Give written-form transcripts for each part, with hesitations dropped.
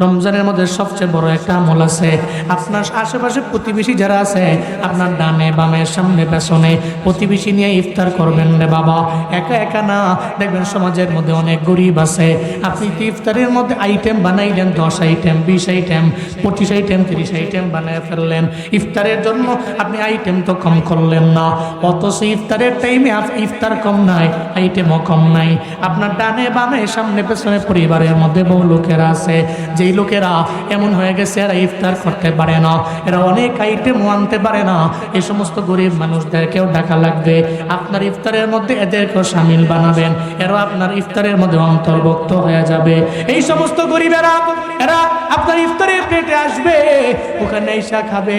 রমজানের মধ্যে সবচেয়ে বড় একটা আমল আছে। আপনার আশেপাশে প্রতিবেশী যারা আছে, আপনার ডানে বামে সামনে পেছনে প্রতিবেশী নিয়ে ইফতার করবেন রে বাবা। একা একা না, দেখবেন সমাজের মধ্যে অনেক গরিব আছে। আপনি ইফতারের মধ্যে আইটেম বানাইলেন 10 আইটেম, 20 আইটেম, 25 আইটেম, 30 আইটেম বানিয়ে ফেললেন। ইফতারের জন্য আপনি আইটেম তো কম করলেন না, অথচ ইফতারের টাইমে ইফতার কম নাই, আইটেমও কম নাই। আপনার ডানে বামে সামনে পেছনে পরিবারের মধ্যে বহু লোকেরা আছে, যেই লোকেরা এমন হয়ে গেছে এরা ইফতার করতে পারে না, এরা অনেক আইটেমও আনতে পারে না। এই সমস্ত গরিব মানুষদেরকেও ডাকা লাগবে। আপনার ইফতারের মধ্যে এদেরকেও শামিল বানাবেন, এরা আপনার ইফতারের মধ্যে অন্তর্ভুক্ত হয়ে যাবে। এই সমস্ত গরিবেরা এরা আপনার ইফতারের প্লেটে আসবে, ওখানে এসে খাবে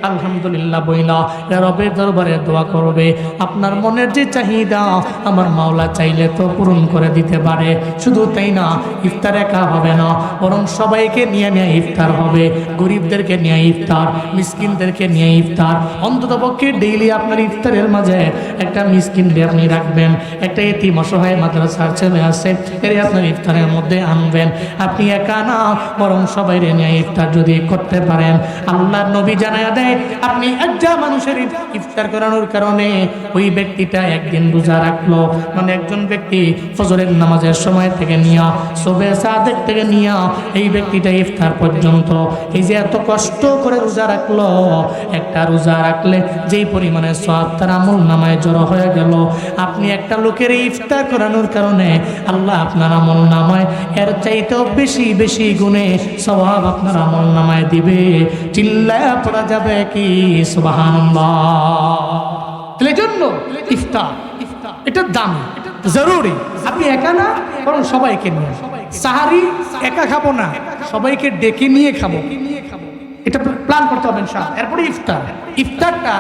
আলহামদুলিল্লাহ বইলা, এরা রবের দরবারে দোয়া করবে। আপনার মনের যে চাহিদা আমার মাওলা চাইলে তো পূরণ করে দিতে পারে। শুধু তাই না, ইফতার একা হবে না, বরং সবাইকে নিয়ে নিয়ে ইফতার হবে। গরিবদেরকে নিয়ে ইফতার, মিসকিনদেরকে নিয়ে ইফতার। অন্ততপক্ষে ডেইলি আপনার ইফতারের মাঝে একটা মিসকিন আপনি রাখবেন, একটা এতিম অসহায় মাদ্রাসার ছেলে আছে, এর আপনার ইফতারের মধ্যে আনবেন। আপনি একা না, বরং সবাই নিয়ে ইফতার যদি করতে পারেন, আল্লাহর নবী জানায়া দেয় আপনি একজন মানুষের ইফতার করানোর কারণে ওই ব্যক্তিটা একদিন রোজা রাখলো। মানে একজন ব্যক্তি ফজরের নামাজের সময় থেকে নিয়া সুবহে সাদেক থেকে নিয়া এই ব্যক্তিটা ইফতার পর্যন্ত এই যে এত কষ্ট করে রোজা রাখলো, একটা রোজা রাখলে যেই পরিমাণে সওয়াব তার আমল নামায় জড়ো হয়ে গেল, আপনি একটা লোকের ইফতার করানোর কারণে আল্লাহ আপনার আমল নামায় এর চাইতেও বেশি বেশি গুণে সওয়াব আপনার আমল নামায় দিবে। চিল্লায়া পড়া যাবে কি সুবহানাল্লাহ। তাহলে জন্য ইফতার এটা দামি, জরুরি। আপনি একা না, বরং সবাইকে নিয়ে। সাহারি একা খাবো না, সবাইকে ডেকে নিয়ে খাবো, এটা প্ল্যান করতে হবে ইনশাআল্লাহ। এরপরে ইফতারটা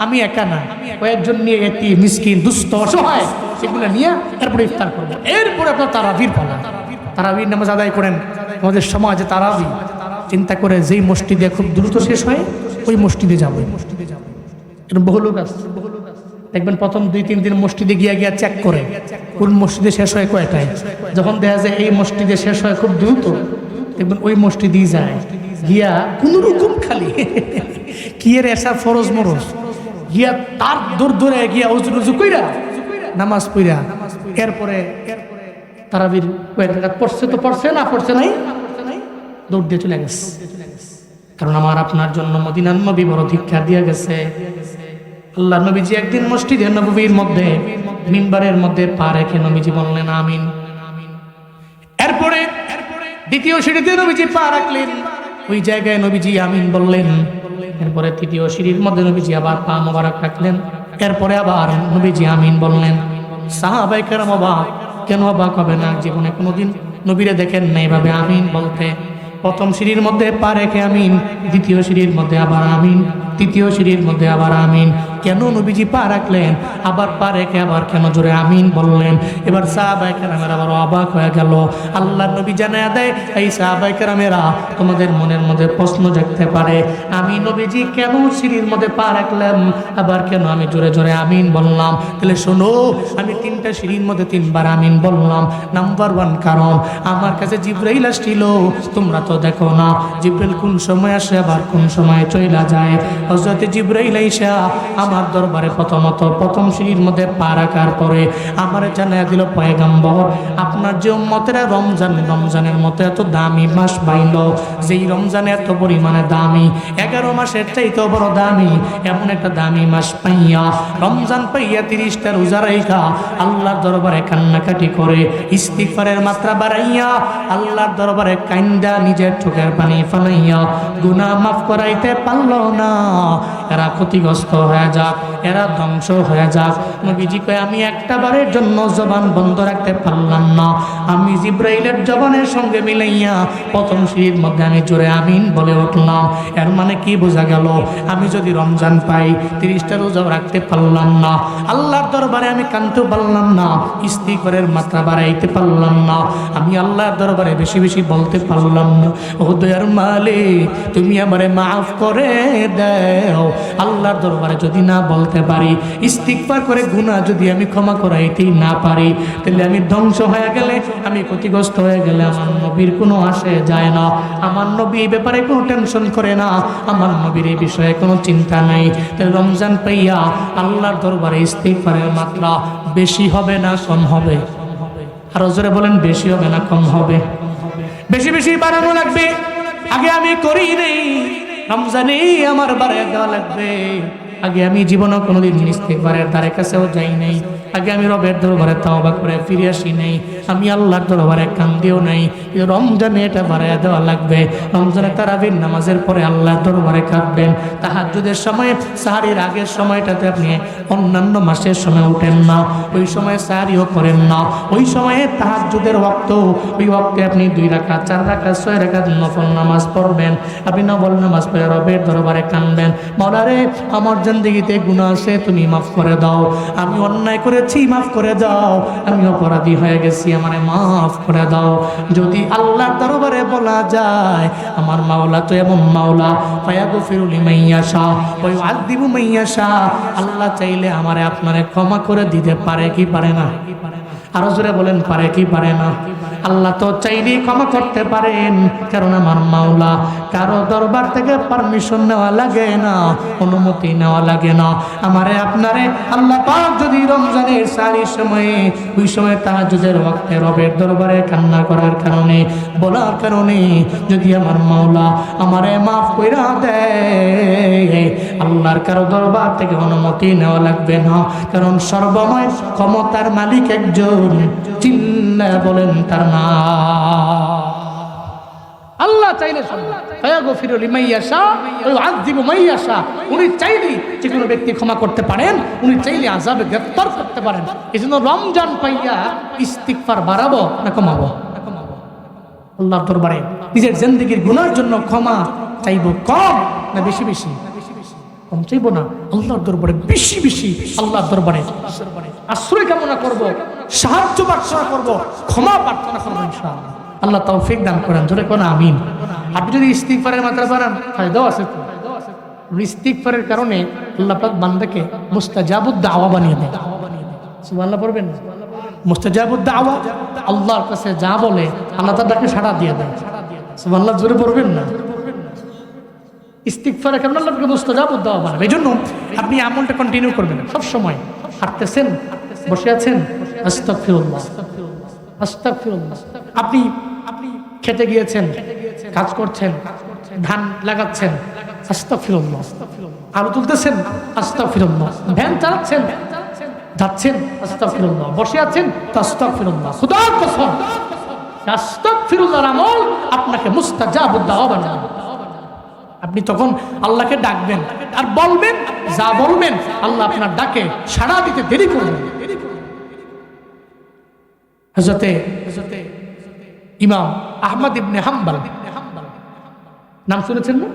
আমি একা না, কয়েকজন নিয়ে এতি মিসকিন দুস্থ অসহায় সেগুলো নিয়ে এরপরে ইফতার করবো। এরপরে আপনার তারাবির পালা, তারাবির নামাজ আদায় করেন। আমাদের সমাজে তারাবি চিন্তা করে যেই মসজিদে খুব দ্রুত শেষ হয় ওই মসজিদে যাবো। এরকম বহু লোক আছে, দেখবেন প্রথম 2-3 দিন মসজিদে গিয়া চেক করে কোন মসজিদে শেষ হয় কয়টায়। যখন দেখা যায় এই মসজিদে শেষ হয় খুব দ্রুত, দেখবেন ওই মসজিদেই যায়, গিয়া কোন রকম খালি কি এর এসা ফরজ মরজ গিয়া তার দূর দূরে গিয়া উজু কইরা নামাজ পড়া, এরপরে তারাবির কয়েক রাকাত পড়ছে তো পড়ছে, না পড়ছে নাই, দৌড় দিয়ে চলে গেছে। কারণ আমার আপনার জন্য মদিনার নবী বড় ধিক্কার দিয়ে গেছে। আল্লাহ নবীজি একদিন মসজিদে নববীর মধ্যে মিম্বারের মধ্যে পা রেখে নবীজি বললেন আমিন। এরপরে দ্বিতীয় সিঁড়িতে নবীজি পা রাখলেন, ওই জায়গায় নবীজি আমিন বললেন। এরপরে তৃতীয় সিঁড়ির মধ্যে নবীজি আবার পা মোবারক রাখলেন, এরপরে আবার নবীজি আমিন বললেন। সাহাবায়ে কেরাম অবাক, কেন অবাক হবে না? জীবনে কোনোদিন নবীরে দেখেন না এইভাবে আমিন বলতে। প্রথম সিঁড়ির মধ্যে পা রেখে আমিন, দ্বিতীয় সিঁড়ির মধ্যে আবার আমিন, তৃতীয় সিঁড়ির মধ্যে আবার আমিন। কেন নবীজি পা রাখলেন, আবার পা রেখে আবার কেন জোরে আমিন বললেন? এবার সাহাবায়ে কেরামের আবার অবাক হয়ে গেল। আল্লাহর নবী জানায়া দেয়, এই সাহাবায়ে কেরামেরা তোমাদের মনের মধ্যে প্রশ্ন জাগতে পারে, আমি নবীজি কেন সিঁড়ির মধ্যে পা রাখলাম, আবার কেন আমি জোরে জোরে আমিন বললাম? তাহলে শোনো, আমি 3টা সিঁড়ির মধ্যে 3বার আমিন বললাম। নাম্বার 1 কারণ আমার কাছে জিবরাইল আসছিল, তোমরা তো দেখো না জিবরাইল কোন সময় আসে আবার কোন সময় চইলা যায়। হযরত জিবরাইল আইসা আমার দরবারে প্রথম সিঁড়ির মধ্যে পা রাখার পরে আমারে জানায়া দিল, পয়গম্বর আপনার যে উম্মতেরা রমজানের মতো এত দামি মাস পাইল, যেই রমজান এত পরিমাণে দামি, 11 মাসের চাইতে বড় দামি এমন একটা দামি মাস পাইয়া, রমজান পাইয়া 30টা রোজা রাইখা আল্লাহর দরবারে কান্নাকাটি করে ইস্তিগফারের মাত্রা বাড়াইয়া আল্লাহর দরবারে কান্দা নিজের চোখের পানি ফালাইয়া গুনাহ মাফ করাইতে পারল না। এরা ক্ষতিগ্রস্ত হয়ে যাক, এরা ধ্বংস হয়ে যাক। নবীজি কয় আমি একটা বারের জন্য জবান বন্ধ রাখতে পারলাম না, আমি জিবরাইলের জবানের সঙ্গে মিলাইয়া প্রথম সিঁড়ির মধ্যে আমি জোরে আমিন বলে উঠলাম। এর মানে কি বোঝা গেল? আমি যদি রমজান পাই 30টা রোজাও রাখতে পারলাম না, আল্লাহর দরবারে আমি কানতে পারলাম না, ইস্তিগফারের মাত্রা বাড়াইতে পারলাম না, আমি আল্লাহর দরবারে বেশি বেশি বলতে পারলাম না, ও দয়ার মালিক তুমি আমারে মাফ করে দেন। দেও। আল্লাহর দরবারে যদি না বলতে পারি, ইস্তিগফার করে গুনাহ যদি আমি ক্ষমা করাইতেই না পারি, তাহলে আমি ধ্বংস হয়ে গেলে, আমি ক্ষতিগ্রস্ত হয়ে গেলে আমার নবীর কোনো আসে যায় না। আমার নবী এই ব্যাপারে কোনো টেনশন করে না, আমার নবীর এই বিষয়ে কোনো চিন্তা নাই। তাহলে রমজান পাইয়া আল্লাহর দরবারে ইস্তিগফারের মাত্রা বেশি হবে না কম হবে? আরো জোরে বলেন, বেশি হবে না কম হবে? বেশি বেশি বাড়ানো লাগবে। আগে আমি করি নেই, রমজানে আমার বাড়ায় দেওয়া লাগবে। আগে আমি জীবনে কোনোদিন ইস্তিগফারের ধারে কাছেও যাই নাই। আগে আমি রবের দরবারে তাওবা করে ফিরে আসি নাই। আমি আল্লাহর দরবারে কান্দিও নাই। রমজানে এটা বাড়ায় দেওয়া লাগবে। রমজানে তারাবির নামাজের পরে আল্লাহর দরবারে কাঁদবেন। তাহাজ্জুদের সময়, সাহারির আগের সময়টাতে আপনি অন্যান্য মাসের সময় উঠেন না, ওই সময় সাহারিও করেন না। ওই সময়ে তাহাজ্জুদের ওয়াক্ত, ওই ওয়াক্তে আপনি 2 রাকাত 4 রাকাত 6 রাকাত নফল নামাজ পড়বেন। আপনি নফল নামাজ পড়ে রবের দরবারে কাঁদবেন, মাওলা রে আমার জিন্দেগিতে গুনাহ আছে, তুমি মাফ করে দাও। আমি অন্যায় করেছি, মাফ করে দাও। আমি অপরাধী হয়ে গেছি, আমারে মাফ করে দাও। যদি আল্লাহর দরবারে বলা যায়, আমার মাওলা তো এমন মাওলা, ফায়াগফিরু লিমান ইয়াশা ওয়া ইউআযযিবু মান ইয়াশা। আল্লাহ চাইলে আমারে আপনারে ক্ষমা করে দিতে পারে কি পারে না? আরো জোরে বলেন, পারে কি পারে না? আল্লাহ তো চাইলেই ক্ষমা করতে পারেন, কারণ আমার মাওলা কারো দরবার থেকে পারমিশন নেওয়া লাগে না, অনুমতি নেওয়া লাগে না। আমারে আপনারে আল্লাহ পাক যদি রমজানের সারির সময়ে, ওই সময় তাহাজ্জুদের ওয়াক্তে রবের দরবারে কান্না করার কারণে, বলার কারণে যদি আমার মাওলা আমারে মাফ কইরা দেয়, আল্লাহর কারো দরবার থেকে অনুমতি নেওয়া লাগবে না, কারণ সর্বময় ক্ষমতার মালিক একজন, চিল্লা বলেন তার নাম। আল্লাহ চাইলে ফায়াগফিরু লিমান ইয়াশা ওয়া ইউআযযিবু মান ইয়াশা। উনি চাইলে যে কোনো ব্যক্তি ক্ষমা করতে পারেন, উনি চাইলে আযাবে গ্রেফতার করতে পারেন। এজন্য রমজান পাইয়া ইস্তিগফার বাড়াবো না কমাবো? আল্লাহর দরবারে নিজের জিন্দেগির গুনার জন্য ক্ষমা চাইবো কম না বেশি বেশি? কম চাইবো না, আল্লাহর দরবারে বেশি বেশি আল্লাহর দরবারে আশ্রয় কামনা করব, সাহায্য প্রার্থনা করব, ক্ষমা প্রার্থনা করব ইনশাআল্লাহ। আল্লাহ তৌফিক দান করেন, জোরে কোন আমিন। আপনি যদি ইস্তিগফারের মাত্রা বাড়ান, ফায়দাও আছে তো। ইস্তিগফারের কারণে আল্লাহ পাক বান্দাকে মুস্তাজাবুদ দাওয়া বানিয়ে দেয়। সুবহানাল্লাহ পড়বেন না? মুস্তাজাবুদ দাওয়া, আল্লাহর কাছে যা বলে আল্লাহ তার ডাকে সাড়া দিয়ে দেয়। সুবহানাল্লাহ জোরে পড়বেন না? ইস্তিগফারের কারণে আল্লাহকে মুস্তাজাবুদ দাওয়া বানাবে। এজন্য আপনি আমলটা কন্টিনিউ করবেন সব সময়। হাঁটতেছেন, বসে আছেন, আস্তাগফিরুল্লাহ আস্তাগফিরুল্লাহ। আপনি খেতে গিয়েছেন, কাজ করছেন, ধান লাগাচ্ছেন, আস্তাগফিরুল্লাহ। আলু তুলতেছেন, আস্তাগফিরুল্লাহ। ভ্যান চালাচ্ছেন, যাচ্ছেন, আস্তাগফিরুল্লাহ। বসে আছেন, আস্তাগফিরুল্লাহ। খুদার কসম, আস্তাগফিরুল্লাহর আমল আপনাকে মুস্তাজাবুদ দাওয়া বানাবে। আপনি তখন আল্লাহকে ডাকবেন আর বলবেন, যা বলবেন আল্লাহ আপনার ডাকে সাড়া দিতে দেরি করবেন। হযরতে ইমাম আহমদ ইবনে হাম্বল, নাম শুনেছেন না?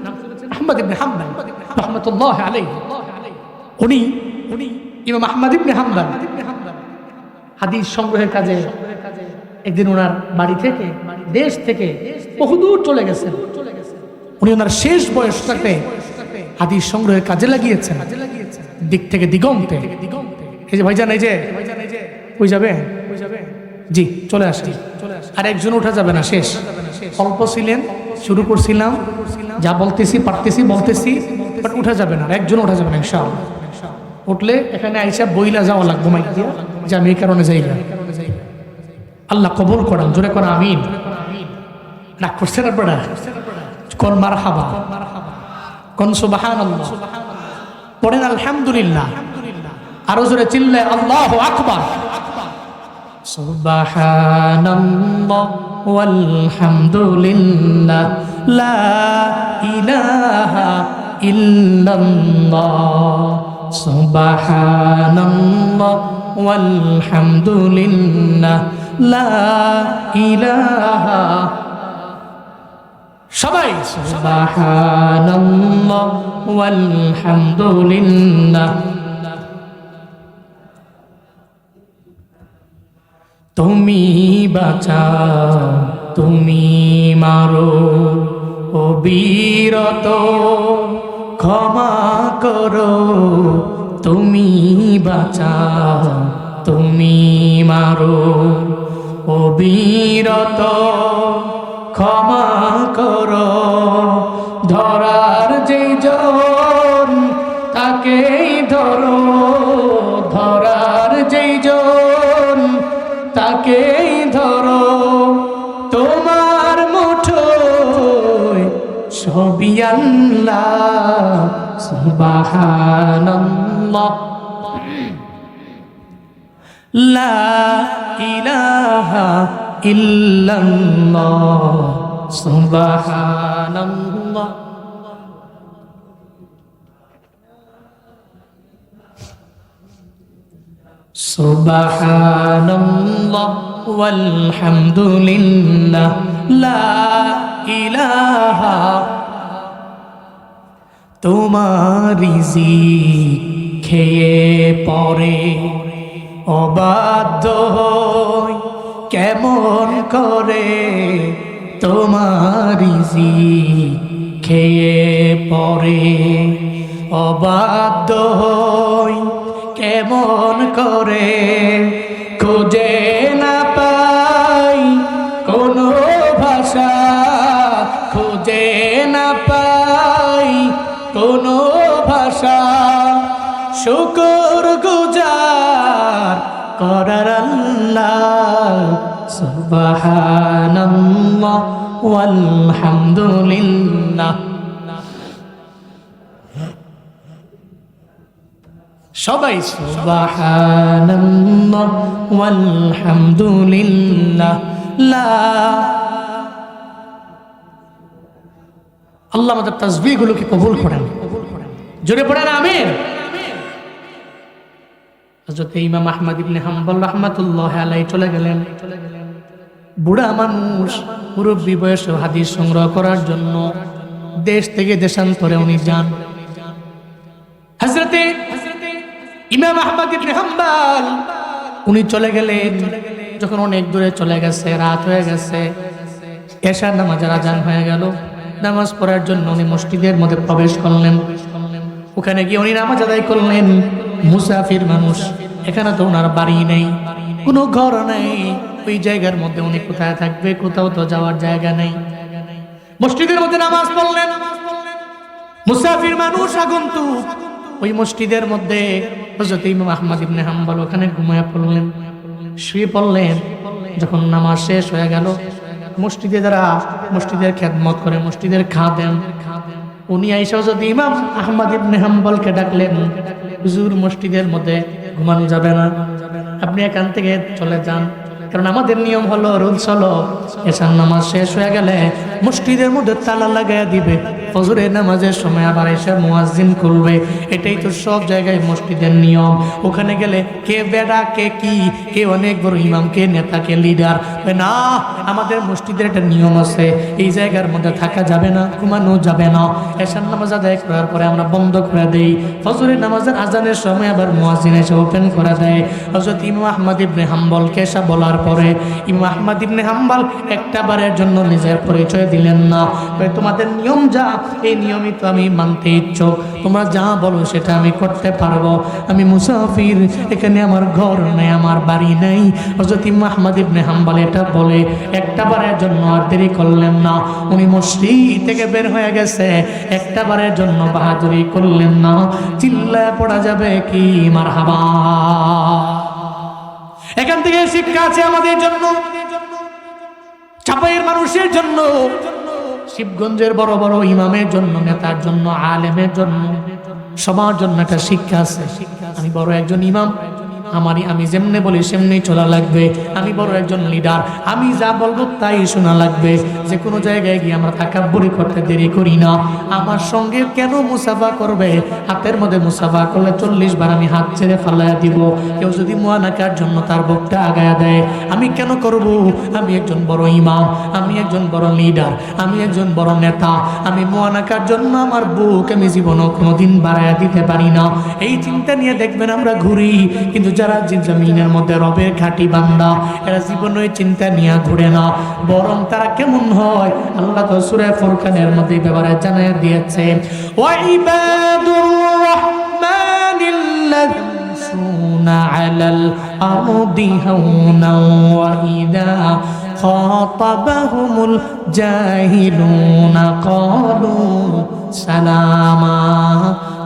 আহমদ ইবনে হাম্বল রাহমাতুল্লাহ আলাইহি। উনি ইমাম আহমদ ইবনে হাম্বল হাদিস সংগ্রহের কাজে একদিন ওনার বাড়ি থেকে, দেশ থেকে বহুদূর চলে গেছেন। উনি ওনার শেষ বয়সটাতে হাদিস সংগ্রহের কাজে লাগিয়েছেন, দিক থেকে দিগন্তে। এই যে ভাইজান, এই যে কই যাবে? জি চলে আসে। আর একজন উঠা যাবে না, শেষ। অল্প ছিলেন, শুরু করছিলাম, যা বলতেছি পারতেছি বলতেছি, বাট উঠা যাবে না, একজন উঠা যাবে না ইনশাআল্লাহ। উঠলে এখানে আইসা বইলা যাওয়া লাগবে মাইক দিয়া, যে আমি এই কারণে যাই না। আল্লাহ কবুল করেন, জোরে করেন আমিন। রাগ করছেন আপনারা? কোন মারহাবা, কোন সুবহানাল্লাহ, পড়েন আলহামদুলিল্লাহ। আরো জোরে চিল্লায় আল্লাহু আকবার। সুবহানাল্লাহ ওয়ালহামদুলিল্লাহ লা ইলাহা ইল্লাল্লাহ। সুবহানাল্লাহ ওয়ালহামদুলিল্লাহ লা ইলাহা। সবাই সুবহানাল্লাহ ওয়ালহামদুলিল্লাহ। তুমি বাঁচাও, তুমি মারো, অবিরত ক্ষমা করো, তুমি বাঁচাও, তুমি মারো, অবিরত ক্ষমা করো। ধরার যেই জন তাকেই ধরো, ধরার যেই জন তাকেই ধরো, তোমার মুঠোয় সবই আল্লাহ। সুবহানাল্লাহ, লা ইলাহা ইল্লাল্লাহ, সুবহানাল্লাহ। সুবহানাল্লাহ ওয়ালহামদুলিল্লাহ, লা ইলাহা। তোমার রিজিক খেয়ে পরে অবাধ্য হই কেমন করে, তোমার রিজিক খেয়ে পরে অবাধ্য হই কেমন করে। খুঁজে না পাই কোনো ভাষা, খুঁজে না পাই কোনো ভাষা, শুকর গুজার করার আল্লাহ। সুবহানাল্লাহ ওয়ালহামদুলিল্লাহ। সবাই সুবহানাল্লাহ ওয়ালহামদুলিল্লাহ, লা। আল্লাহ আমাদের তাসবিহগুলোকে কবুল করেন, জোরে পড়েন আমিন। হযরত ইমাম আহমদ ইবনে হাম্বল রাহমাতুল্লাহি আলাইহি চলে গেলেন। বুড়া মানুষ, মুরব্বী বয়সে হাদিস সংগ্রহ করার জন্য দেশ থেকে দেশান্তরে উনি যান। হযরতে ইমাম আহমদ ইবনে হাম্বল উনি চলে গেলেন। যখন অনেক দূরে চলে গেছে, রাত হয়ে গেছে, এশার নামাজের আজান হয়ে গেল। নামাজ পড়ার জন্য উনি মসজিদের মধ্যে প্রবেশ করলেন। ওখানে গিয়ে উনি নামাজ আদায় করলেন। মুসাফির মানুষ, এখানে তো ওনার বাড়ি নেই, কোনো ঘর নেই। ওই জায়গার মধ্যে উনি কোথায় থাকবে? কোথাও তো যাওয়ার জায়গা নেই। মসজিদের মধ্যে নামাজ পড়লেন। মুসাফির মানুষ, আগন্তুক। ওই মসজিদের মধ্যে হযরত ইমাম আহমদ ইবনে হাম্বল ওখানে ঘুমিয়ে পড়লেন, শুয়ে পড়লেন। যখন নামাজ শেষ হয়ে গেল, মসজিদে যারা মসজিদের খেদমত করে, মসজিদের খাদেম, উনি আইসা হযরত ইমাম আহমদ ইবনে হাম্বলকে ডাকলেন, হুজুর মসজিদের মধ্যে ঘুমানো যাবে না, আপনি এখান থেকে চলে যান। কারণ আমাদের নিয়ম হলো, রুলস হলো, এশার নামাজ শেষ হয়ে গেলে মসজিদের মধ্যে তালা লাগাইয়া দিবে, ফজরের নামাজের সময় আবার এসে মুয়াজ্জিন করবে। এটাই তো সব জায়গায় মসজিদের নিয়ম। ওখানে গেলে কে বেড়া, কে কি, কে অনেক বড় ইমাম, কে নেতা, কে লিডার, না, আমাদের মসজিদের একটা নিয়ম আছে, এই জায়গার মধ্যে থাকা যাবে না, ঘুমানো যাবে না। এশার নামাজ আদায় করার পরে আমরা বন্ধ করে দেই। ফজরের নামাজের আজানের সময় আবার মুয়াজ্জিন এসে ওপেন করে দেয়। হযরত ইমাম আহমদ ইবনে হাম্বলকে এসে বলার পরে ইমাম আহমদ ইবনে হাম্বল একটা বারের জন্য নিজের পরিচয় দিলেন না। তোমাদের নিয়ম যা, এই নিয়মই তো আমি মানতে ইচ্ছুক, তোমরা যা বলো সেটা আমি করতে পারবো। আমি মুসাফির, এখানে আমার ঘর নেই, আমার বাড়ি নেই। হযরত ইমাম আহমদ ইবনে হাম্বল এটা বলে একটা বারের জন্য আর দেরি করলেন না। উনি মসজিদ থেকে বের হয়ে গেছে, একটা বারের জন্য বাহাদুরি করলেন না। চিল্লায় পড়া যাবে কি মারহাবা। এখান থেকে শিক্ষা আছে আমাদের জন্য, চাপাইয়ের মানুষের জন্য, শিবগঞ্জের বড় বড় ইমামের জন্য, নেতার জন্য, আলেমের জন্য, সবার জন্য একটা শিক্ষা আছে। আমি বড় একজন ইমাম, আমি যেমনে বলি সেমনি চলা লাগবে। আমি বড় একজন লিডার, আমি যা বলবো তাই শোনা লাগবে। যে কোনো জায়গায় গিয়ে আমরা তাকাব্বুরি করতে দেরি করি না। আমার সঙ্গে কেন মুসাফা করবে? হাতের মধ্যে মুসাফা করলে 40 বার আমি হাত ছেড়ে ফালাইয়া দিব। কেউ যদি মুয়ানাকার জন্য তার বুকটা আগায়া দেয়, আমি কেন করব? আমি একজন বড় ইমাম, আমি একজন বড় লিডার, আমি একজন বড় নেতা। আমি মুয়ানাকার জন্য আমার বুক আমি জীবনও কোনোদিন বাড়াইয়া দিতে পারি না। এই চিন্তা নিয়ে দেখবেন আমরা ঘুরি, কিন্তু যারা জমিনের মধ্যে রবের খাঁটি বান্দা, এরা জীবনে চিন্তা নিয়ে ঘুরে না, বরং তারা কেমন হয় আল্লাহ তো সূরা ফুরকানের মধ্যে ব্যাপারে জানিয়ে দিয়েছে, ওয়া ইবাদুর রাহমানিল্লাযিনা يمشون على الأرض هونا وإذا خاطبهم الجاهلون قالوا سلاما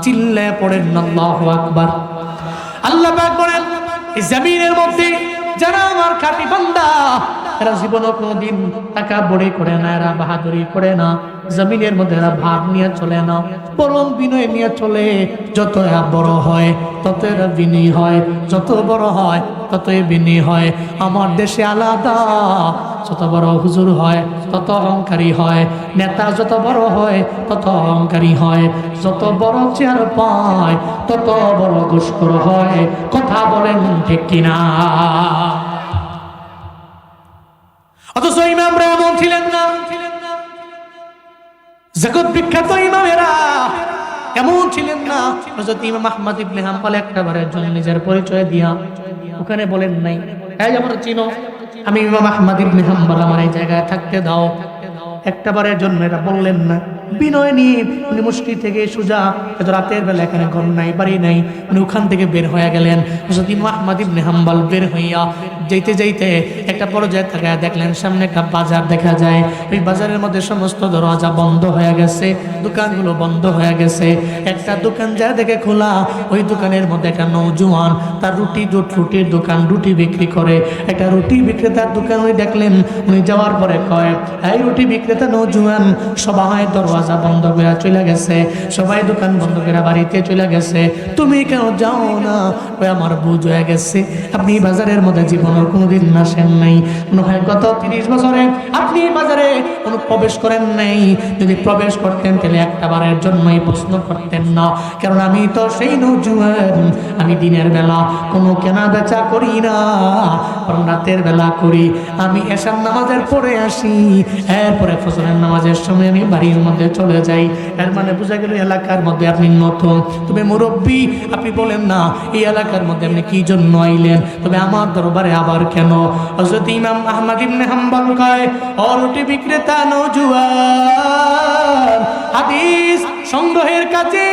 চিল্লায়ে পড়েন আল্লাহু আকবার। আল্লাহ পাক বলেন এই জমিনের মধ্যে যারা আমার খাঁটি বান্দা, এরা জীবনে কোনোদিন তাকাব্বুরি করে না, এরা বাহাদুরি করে না, জমিনের মধ্যে এরা ভাব নিয়ে চলে না, বরং বিনয় নিয়ে চলে। যত এরা বড় হয় তত এরা বিনয়ী হয়, যত বড় হয় ততই বিনয়ী হয়। আমার দেশে আলাদা, যত বড় হুজুর হয় তত অহংকারী হয়, নেতা যত বড় হয় তত অহংকারী হয়, যত বড় চেয়ার পায় তত বড় ঘুষখোর হয়। কথা বলেন ঠিক কিনা? অথচ ইমামরা এমন ছিলেন না, জগৎ বিখ্যাত ইমামেরা এমন ছিলেন না। হযরত ইমাম আহমদ ইবনে হাম্বল একবারের জন্য নিজের পরিচয় দিয়া ওখানে বলেন নাই, এই আমরা চিনো, আমি ইমাম আহমদ ইবনে হাম্বল, আমার এই জায়গায় থাকতে দাও। একবারের জন্য এটা বললেন না। বিনয় নিয়ে উনি মসজিদ থেকে সোজা, এত রাতের বেলা এখানে ঘর নাই বাড়ি নাই, উনি ওখান থেকে বের হয়ে গেলেন। হযরত ইমাম আহমদ ইবনে হাম্বল বের হইয়া যাইতে যাইতে একটা পর্যায়ে তাকায় দেখলেন সামনে একটা বাজার দেখা যায়। ওই বাজারের মধ্যে সমস্ত দরজা বন্ধ হয়ে গেছে, দোকানগুলো বন্ধ হয়ে গেছে। একটা দোকান যা দেখে খোলা, ওই দোকানের মধ্যে একটা নওজোয়ান, তার রুটির দোকান, রুটি বিক্রি করে। একটা রুটি বিক্রেতার দোকান উনি দেখলেন। উনি যাওয়ার পরে কয়, এই রুটি বিক্রেতা নওজোয়ান, সবাই দরজা বন্ধ করে চলে গেছে, সবাই দোকান বন্ধ করে বাড়িতে চলে গেছে, তুমি কেন যাও না? ওই আমার বুঝ হয়ে গেছে আপনি বাজারের মধ্যে জীবনের কোনোদিন আসেন নাই, মনে হয় গত 30 বছরে আপনি বাজারে কোনো প্রবেশ করেন নাই। যদি প্রবেশ করতেন তাহলে একটা বারের জন্যই প্রশ্ন করতেন না, কারণ আমি তো সেই নওজোয়ান, আমি দিনের বেলা কোনো কেনা বেচা করি না, কারণ রাতের বেলা করি। আমি এশার নামাজের পরে আসি, এরপরে ফজরের নামাজের সময় আমি বাড়ির মধ্যে চলে যাই। এর মানে বোঝা গেল এলাকার মধ্যে আপনি নতুন, তবে মুরব্বী আপনি বলেন না এই এলাকার মধ্যে আপনি কি জন্য আইলেন, তবে আমার দরবারে আবার কেন? হযরত ইমাম আহমদ ইবনে হাম্বল কয়, ও রুটি বিক্রেতা নওজোয়ান, হাদিস সংগ্রহের কাজে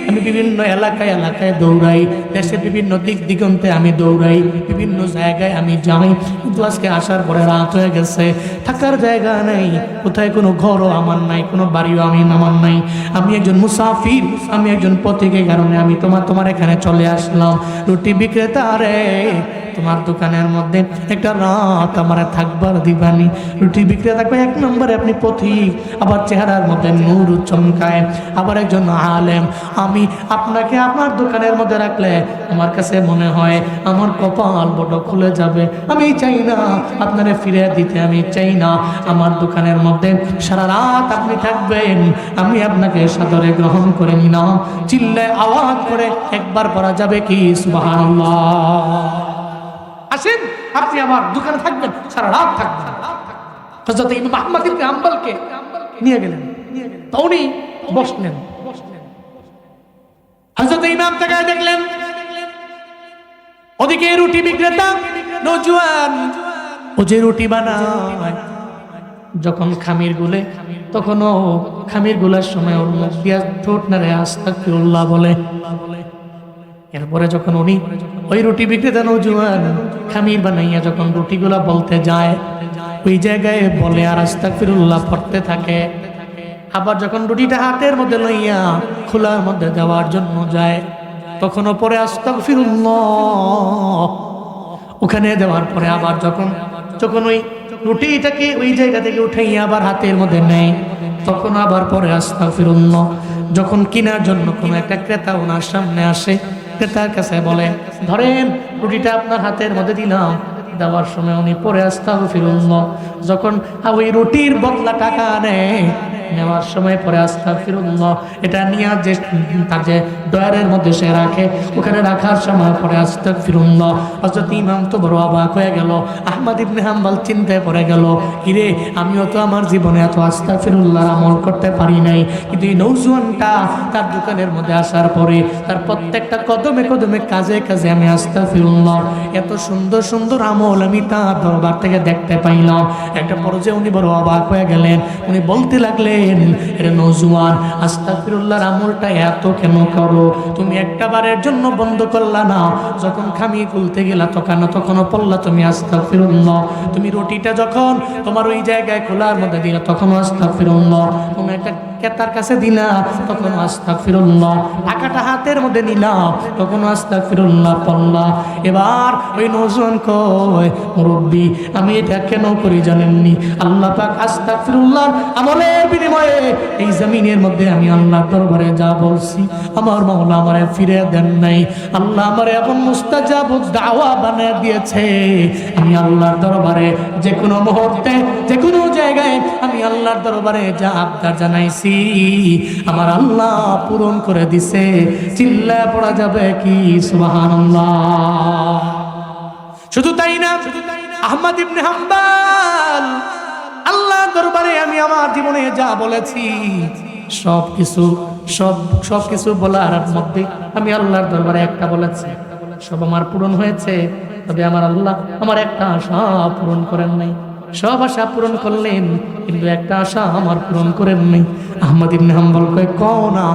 আমি বিভিন্ন এলাকায় দৌড়াই, দেশের বিভিন্ন দিক দিগন্তে আমি দৌড়াই, বিভিন্ন জায়গায় আমি যাই, কিন্তু আজকে আসার পরে রাত হয়ে গেছে, থাকার জায়গা নেই, কোথায় কোনো ঘরও আমার নাই, কোনো বাড়িও আমার নাই, আমি একজন মুসাফির, আমি একজন পথিকের কারণে আমি তোমার এখানে চলে আসলাম। রুটি বিক্রেতা রে, তোমার দোকানের মধ্যে একটা রাত আমার থাকবার দিবানি। রুটি বিক্রেতা কয়, এক নম্বরে আপনি পথিক, আবার চেহারার মধ্যে নূর চমকায়, আবার একজন আলেম, আমি আপনাকে আপনার দোকানের মধ্যে রাখলে আমার কাছে মনে হয় আমার কপাল বড় খুলে যাবে। আমি চাই না আপনারে ফিরে দিতে, আমি চাই না আমার দোকানের মধ্যে সারা রাত আপনি থাকবেন, আমি আপনাকে সাদরে গ্রহণ করে নিলাম। চিল্লায় আওয়াজ করে একবার পড়া যাবে কি সুবহানাল্লাহ? আসেন আপনি আমার দোকানে থাকবেন, সারা রাত থাকবেন। হযরত ইমাম আহমদ ইবনে হাম্বলকে নিয়ে গেলেন, তো উনি বসলেন। হযরত ইমাম তাকায় দেখলেন ওদিকে রুটি বিক্রেতা নওজোয়ান, ও যে রুটি বানায় যখন খামির গুলে, তখন ও খামির গুলার সময় ওর মুখ দিয়া ঠোঁট নাড়ে আস্তাগফিরুল্লাহ বলে। এরপরে যখন উনি ওই রুটি বিক্রেতা নওজোয়ান খামির বানাইয়া যখন রুটিগুলা বলতে যায়, ওই জায়গায় বলে আর আস্তাগফিরুল্লাহ পড়তে থাকে। আবার যখন রুটিটা হাতের মধ্যে লইয়া খোলার মধ্যে দেওয়ার জন্য যায়, তখনও পরে আস্তাগফিরুল্লাহ। ওখানে দেওয়ার পরে আবার যখন ওই রুটিটাকে ওই জায়গা থেকে উঠাইয়া আবার হাতের মধ্যে নেয়, তখন আবার পরে আস্তাগফিরুল্লাহ। যখন কেনার জন্য কোনো একটা ক্রেতা ওনার সামনে আসে, ক্রেতার কাছে বলে, ধরেন রুটিটা আপনার হাতের মধ্যে দিলাম, দেওয়ার সময় উনি পরে আস্তাগফিরুল্লাহ। যখন ওই রুটির বদলা টাকা নেয়, নেওয়ার সময় পরে আস্তাগফিরুল্লাহ, এটা নিয়ে যে তার যে ডয়ারের মধ্যে সে রাখে, ওখানে রাখার সময় পরে আস্তাগফিরুল্লাহ। হযরত ইমাম তো বড় অবাক হয়ে গেল, আহমদ ইবনে হাম্বল চিন্তায় পড়ে গেল, কিরে আমিও তো আমার জীবনে এত আস্তাগফিরুল্লাহর আমল করতে পারি নাই, কিন্তু এই নওজোয়ানটা তার দোকানের মধ্যে আসার পরে তার প্রত্যেকটা কদমে কদমে কাজে কাজে আমি আস্তাগফিরুল্লাহ, এত সুন্দর সুন্দর আমল আমি তার দরবার থেকে দেখতে পাইলাম। একটা পর্যায়ে উনি বড় অবাক হয়ে গেলেন, উনি বলতে লাগলেন, এরে নওজোয়ান, আস্তাগফিরুল্লাহর আমলটা এত কেন করো? তুমি একটা বারের জন্য বন্ধ করলা না? যখন খামি খুলতে গেলা তখনও পড়লা তুমি আস্তাগফিরুল্লাহ। তুমি রুটিটা যখন তোমার ওই জায়গায় খোলার মধ্যে দিলা তখনও আস্তাগফিরুল্লাহ। কোনো একটা ক্রেতার কাছে দিলা তখন আস্তাগফিরুল্লাহ, টাকাটা হাতের মধ্যে নিলা তখন আস্তাগফিরুল্লাহ পড়লা। এবার ওই নওজোয়ান কয়, মুরব্বি আমি এটা কেন করি জানেননি? আল্লাহ পাক আস্তাগফিরুল্লাহর আমলের বিনিময়ে এই জমিনের মধ্যে আমি আল্লাহর দরবারে যা বলছি আমার মাওলা আমারে ফিরে দেন নাই। আল্লাহ আমারে এমন মুস্তাজাব দাওয়া বানিয়ে দিয়েছে, আমি আল্লাহর দরবারে যে কোনো মুহূর্তে যে কোনো জায়গায় আমি আল্লাহর দরবারে যা আবদার জানাইছি আমার আল্লাহ পূরণ করে দিছে। চিল্লা পড়া যাবে কি সুবহানাল্লাহ? শুধু তাই না, আহমদ ইবনে হাম্বল আল্লাহর দরবারে আমি আমার জীবনে যা বলেছি সব কিছু বলার মধ্যে আমি আল্লাহর দরবারে একটা বলেছি, সব আমার পূরণ হয়েছে। তবে আমার আল্লাহ আমার একটা আশা পূরণ করেন নাই। সব আশা পূরণ করলেন কিন্তু একটা আশা আমার পূরণ করেন নাই। আহমদ ইবনে হাম্বল কয়, কও না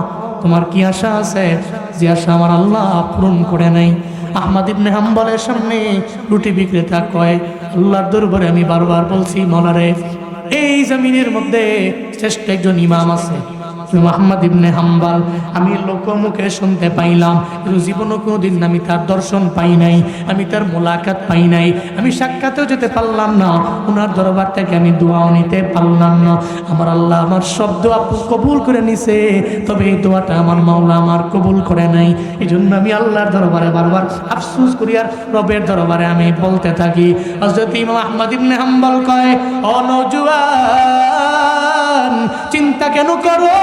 তোমার কি আশা আছে যে আশা আমার আল্লাহ পূরণ করে নাই? আহমদ ইবনে হাম্বলের সামনে রুটি বিক্রেতা কয়, আল্লাহর দরবারে আমি বারবার বলছি মওলারে, এই জমিনের মধ্যে শ্রেষ্ঠ একজন ইমাম আছে আহমদ ইবনে হাম্বল, আমি লোকমুখে শুনতে পাইলাম কিন্তু জীবনে কোনোদিন আমি তার দর্শন পাই নাই, আমি তার মোলাকাত পাই নাই, আমি সাক্ষাতেও যেতে পারলাম না, ওনার দরবার থেকে আমি দোয়াও নিতে পারলাম না। আমার আল্লাহ আমার সব দোয়া কবুল করে নিছে, তবে এই দোয়াটা আমার মাওলা আমার কবুল করে নাই। এই জন্য আমি আল্লাহর দরবারে বারবার আফসোস করি আর রবের দরবারে আমি বলতে থাকি। হযরত ইমাম আহমদ ইবনে হাম্বল কয়, ও নওজোয়ান, চিন্তা কেন করো?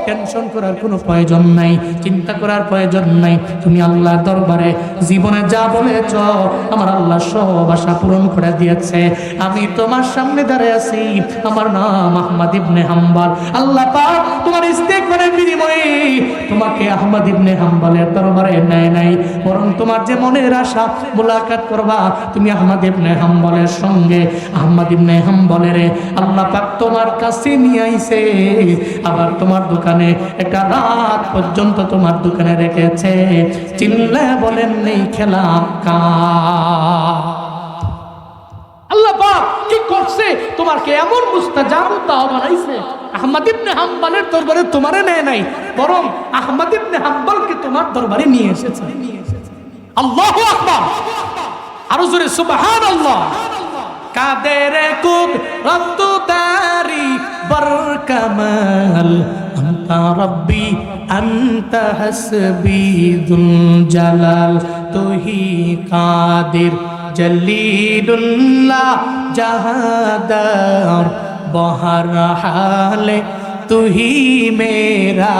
টেনশন করার কোনো প্রয়োজন নাই, চিন্তা করার প্রয়োজন নাই। তুমি আল্লাহর দরবারে জীবনে যা বলেছ আমার আল্লাহ সব আশা পূরণ করে দিয়েছে। আমি তোমার সামনে দাঁড়িয়ে আছি, আমার নাম আহমদ ইবনে হাম্বল। আল্লাহ পাক তোমার ইস্তেগফারের বিনিময়ে তোমাকে আহমদ ইবনে হাম্বলের দরবারে নেয় নাই, বরং তোমার যে মনের আশা মুলাকাত করবা তুমি আহমদ ইবনে হাম্বলের সঙ্গে, আহমদ ইবনে হাম্বলের আল্লাহ পাক তোমার কাছে নিয়ে আইছে। আবার তোমার দোকানে একটা রাত পর্যন্ত তোমার দোকানে রেখেছে। চিল্লায় বলেন নেই খেলাম কা আল্লাহ পাক কি করছে? তোমাকে এমন মুস্তাজাব দাওয়া বানাইছে। আহমদ ইবনে হাম্বলের দরবারে তোমারে নেয় নাই, বরং আহমদ ইবনে হাম্বলকে তোমার দরবারে নিয়ে এসেছে। আল্লাহু আকবার, আরো জোরে সুবহানাল্লাহ। কাদের কুদরত তারি বরকামাল, আনতা রব্বি আনতা হাসবি যুল জালাল, তুহি কাদির জলিলুল্লাহ জাহাদার, বহর হালে তুহি মেরা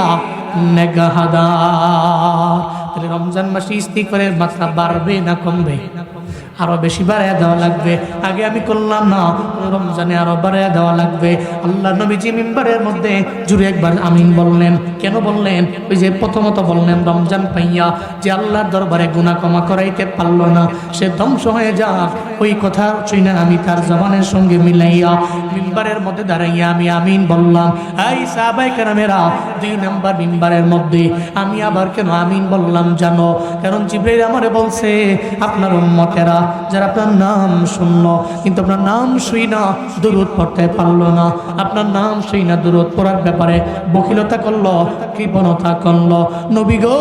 নেগাহদার। তাহলে রমজান মাসে ইস্তিগফারের মাত্রা বাড়বে না কমবে? আরো বেশি বাড়ায় দেওয়া লাগবে। আগে আমি করলাম না, রমজানে আরো বাড়ায় দেওয়া লাগবে। আল্লাহ নবীজি মিম্বারের মধ্যে জুড়ে একবার আমিন বললেন। কেন বললেন? ওই যে প্রথমত বললেন রমজান পাইয়া যে আল্লাহর দরবারে গুনাহ ক্ষমা করাইতে পারলো না, সে ধ্বংস হয়ে যাক, ওই কথা শুনে আমি তার জবানের সঙ্গে মিলাইয়া মিম্বারের মধ্যে দাঁড়াইয়া আমি আমিন বললাম। এই সাহাবায়ে কেরামেরা, 2 নম্বর মিম্বারের মধ্যে আমি আবার কেন আমিন বললাম জানো? কারণ জিবরাইল আমারে বলছে আপনার উম্মতেরা যারা আপনার নাম শুনলো কিন্তু আপনার নাম শুই না দুরূদ পড়তে পারলো না, আপনার নাম শুই না দুরূদ পড়ার ব্যাপারে বকিলতা করলো, কৃপণতা করলো, নবী গো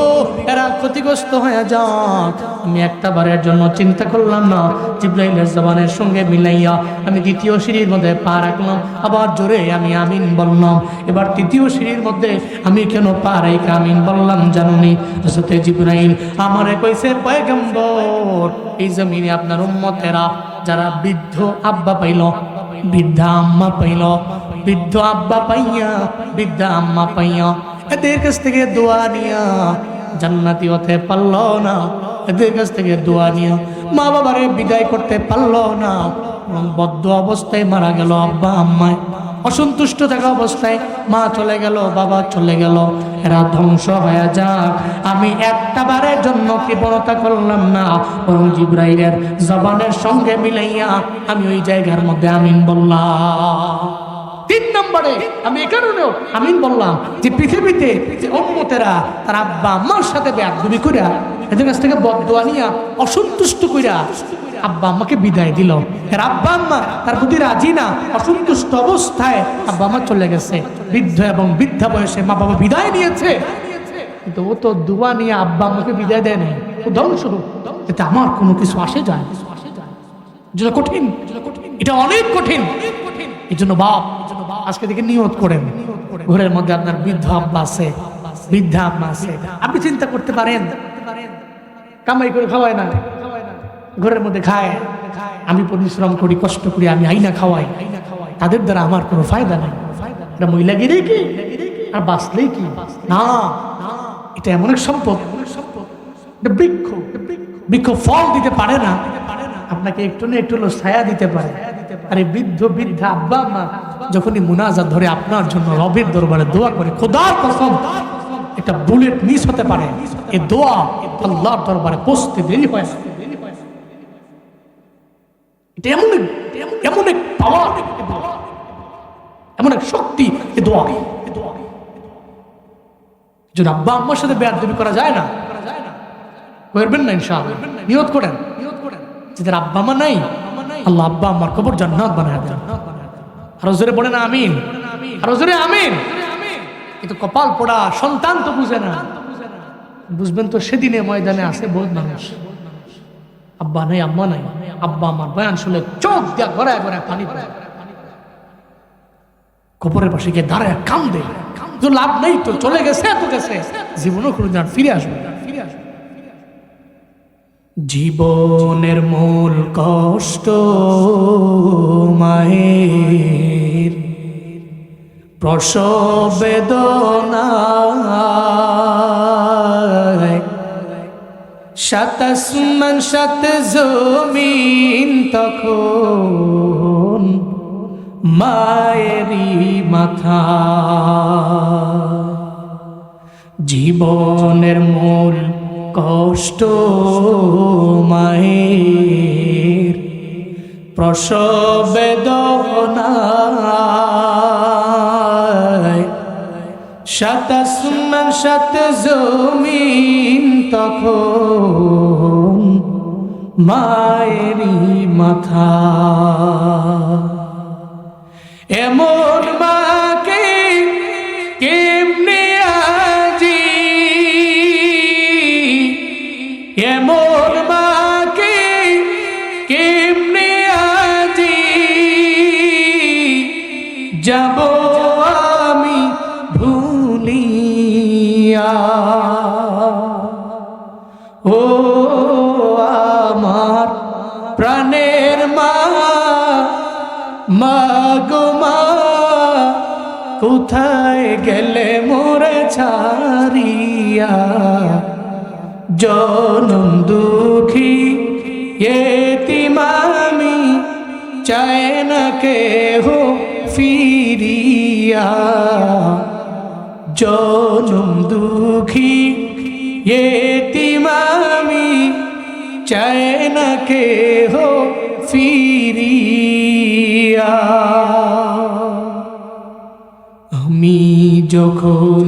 এরা ক্ষতিগ্রস্ত হয়ে যাক। আমি একটা বারের জন্য চিন্তা করলাম না, জিবরাইলের জবানের সঙ্গে মিলাইয়া আমি 2য় সিঁড়ির মধ্যে পা রাখলাম, আবার জোরে আমি আমিন বললাম। এবার 3য় সিঁড়ির মধ্যে আমি কেন পা রেখে আমিন বললাম জানুনি? হযরত জিবরাইল আমারে কইছে, পয়গম্বর এই জমিনে আপনার উম্মতেরা যারা বৃদ্ধ আব্বা পাইল, বৃদ্ধা আম্মা পাইল, বৃদ্ধ আব্বা পাইয়া বৃদ্ধা আম্মা পাইয়া এদের কাছ থেকে দোয়া নিয়া জান্নাতি হতে পারল না, এদের কাছ থেকে দোয়া নিয়া মা বাবারে বিদায় করতে পারল না, বদ্ধ অবস্থায় মারা গেল আব্বা আম্মায়। অসন্তুষ্ট থাকা অবস্থায় মা চলে গেল, বাবা চলে গেল, এরা ধ্বংস হয়ে যাক, আমি একটা বারের জন্য কৃপণতা করলাম না, বরং জিব্রাইলের জবানের সঙ্গে মিলাইয়া আমি ওই জায়গার মধ্যে আমিন বললাম। 3 নম্বরে আমি এই কারণেও আমিন বললাম যে পৃথিবীতে যে উম্মতেরা তার আব্বা আম্মার সাথে বেয়াদবি কইরা এদের কাছ থেকে বদদোয়া নিয়া অসন্তুষ্ট কইরা আব্বা আম্মাকে বিদায় দিল, এর আব্বা আম্মা তার প্রতি রাজি না, অসন্তুষ্ট অবস্থায় আব্বা আম্মা চলে গেছে, বৃদ্ধ এবং বৃদ্ধা বয়সে মা বাবা বিদায় নিয়েছে, কিন্তু ও তো দোয়া নিয়ে আব্বা আম্মাকে বিদায় দেয় নাই, ও ধ্বংস হোক, এতে আমার কোনো কিছু আসে যায়, যেটা কঠিন, এটা অনেক কঠিন। এই জন্য বাপ আজকে থেকে নিয়ত করেন, ঘরের মধ্যে আপনার বৃদ্ধ আব্বা আছে, বৃদ্ধা আম্মা আছে, আপনি চিন্তা করতে পারেন কামাই করে খাওয়ায় না, ঘরের মধ্যে খায়, আমি পরিশ্রম করি, কষ্ট করি, আমি আইনা খাওয়াই, তাদের দ্বারা আমার কোনো ফায়দা নেই, এটা মহিলা গিরেই কি আর বাঁচলেই কি না, এটা এমন এক সম্পদ, এটা বৃক্ষ, বৃক্ষ ফল দিতে পারে না, আপনাকে একটু না একটু ছায়া দিতে পারে। আরে বৃদ্ধ বৃদ্ধা আব্বা আম্মা যখনই মুনাজাত ধরে আপনার জন্য রবের দরবারে দোয়া করে, খোদার কসম একটা বুলেট মিস হতে পারে, এই দোয়া আল্লাহর দরবারে পৌঁছতে দেরি হয়, এটা এমন এক পাওয়ার, এমন এক শক্তি এ দোয়া। যদি আব্বা আম্মার সাথে বেয়াদবি করা যায় না, করবেন না ইনশাআল্লাহ, নিয়ত করেন, যাদের আব্বা আম্মা নাই আল্লাহ আব্বা আম্মার কবর জান্নাত বানায় দেন। আরো জোরে বলেন আমিন, আরো জোরে আমিন। কিন্তু কপাল পোড়া সন্তান তো বুঝে না, বুঝবেন তো সেদিনে ময়দানে আছে বহুত মানুষ, আব্বা নাই আম্মা নাই, আব্বা আমার বয়ান শুনে চোখ দিয়া গড়ায় গড়ায় পানি পড়ে, কবরের পাশে গিয়ে দাঁড়ায় কান্দে, তো লাভ নেই, তো চলে গেছে, তো গেছে, জীবনও কোনো দিন ফিরে আসবে না। জীবনের মূল কষ্ট মায়ের প্রসব বেদনা, সাত আসমান সাত জমিন তখন মায়েরই মাথা। জীবনের মূল কষ্ট মায়ের প্রসব বেদনা, সাত আসমান সাত জমিন তখন মায়েরই মাথা। এমন মাকে কেমনে আজি, এমন মাকে কেমনে আজি যাব আমি ভুলিয়া, ও আমার প্রাণের মা, মা গো মা কোথায় গেলে মোরে ছাড়িয়া, জনম দুঃখী এতিম আমি চাই না কেহ ফিরিয়া, জনম দুঃখী এতিম আমি চাই না কেহ ফিরিয়া। আমি যখন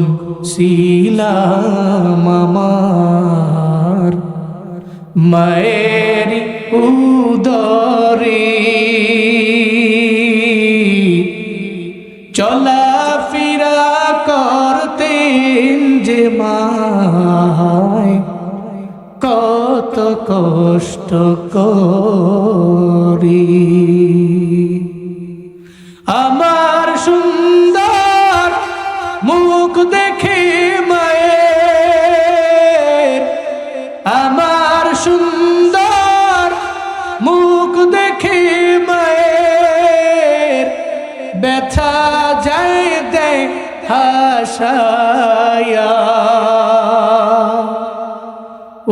ছিলাম আমার মায়ের উদরে, চলাফেরা করতেন যে মায় কত কষ্ট করি, আমার সুন্দর মুখ দেখে মায়ের, আমার সুন্দর মুখ দেখে মায়ের ব্যথা যাইতে হাসায়া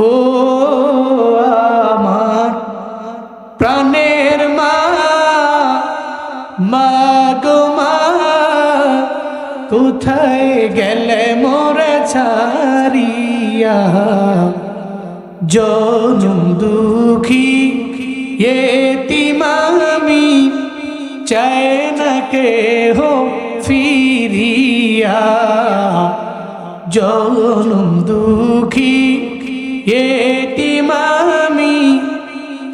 ও আমার প্রাণের মা, মা গো মা, কোথায় গেলে মোরে ছাড়িয়া, জনম দুঃখী এতিম আমি, চাই না কেহ ফিরিয়া, জনম দুঃখী এতিম আমি,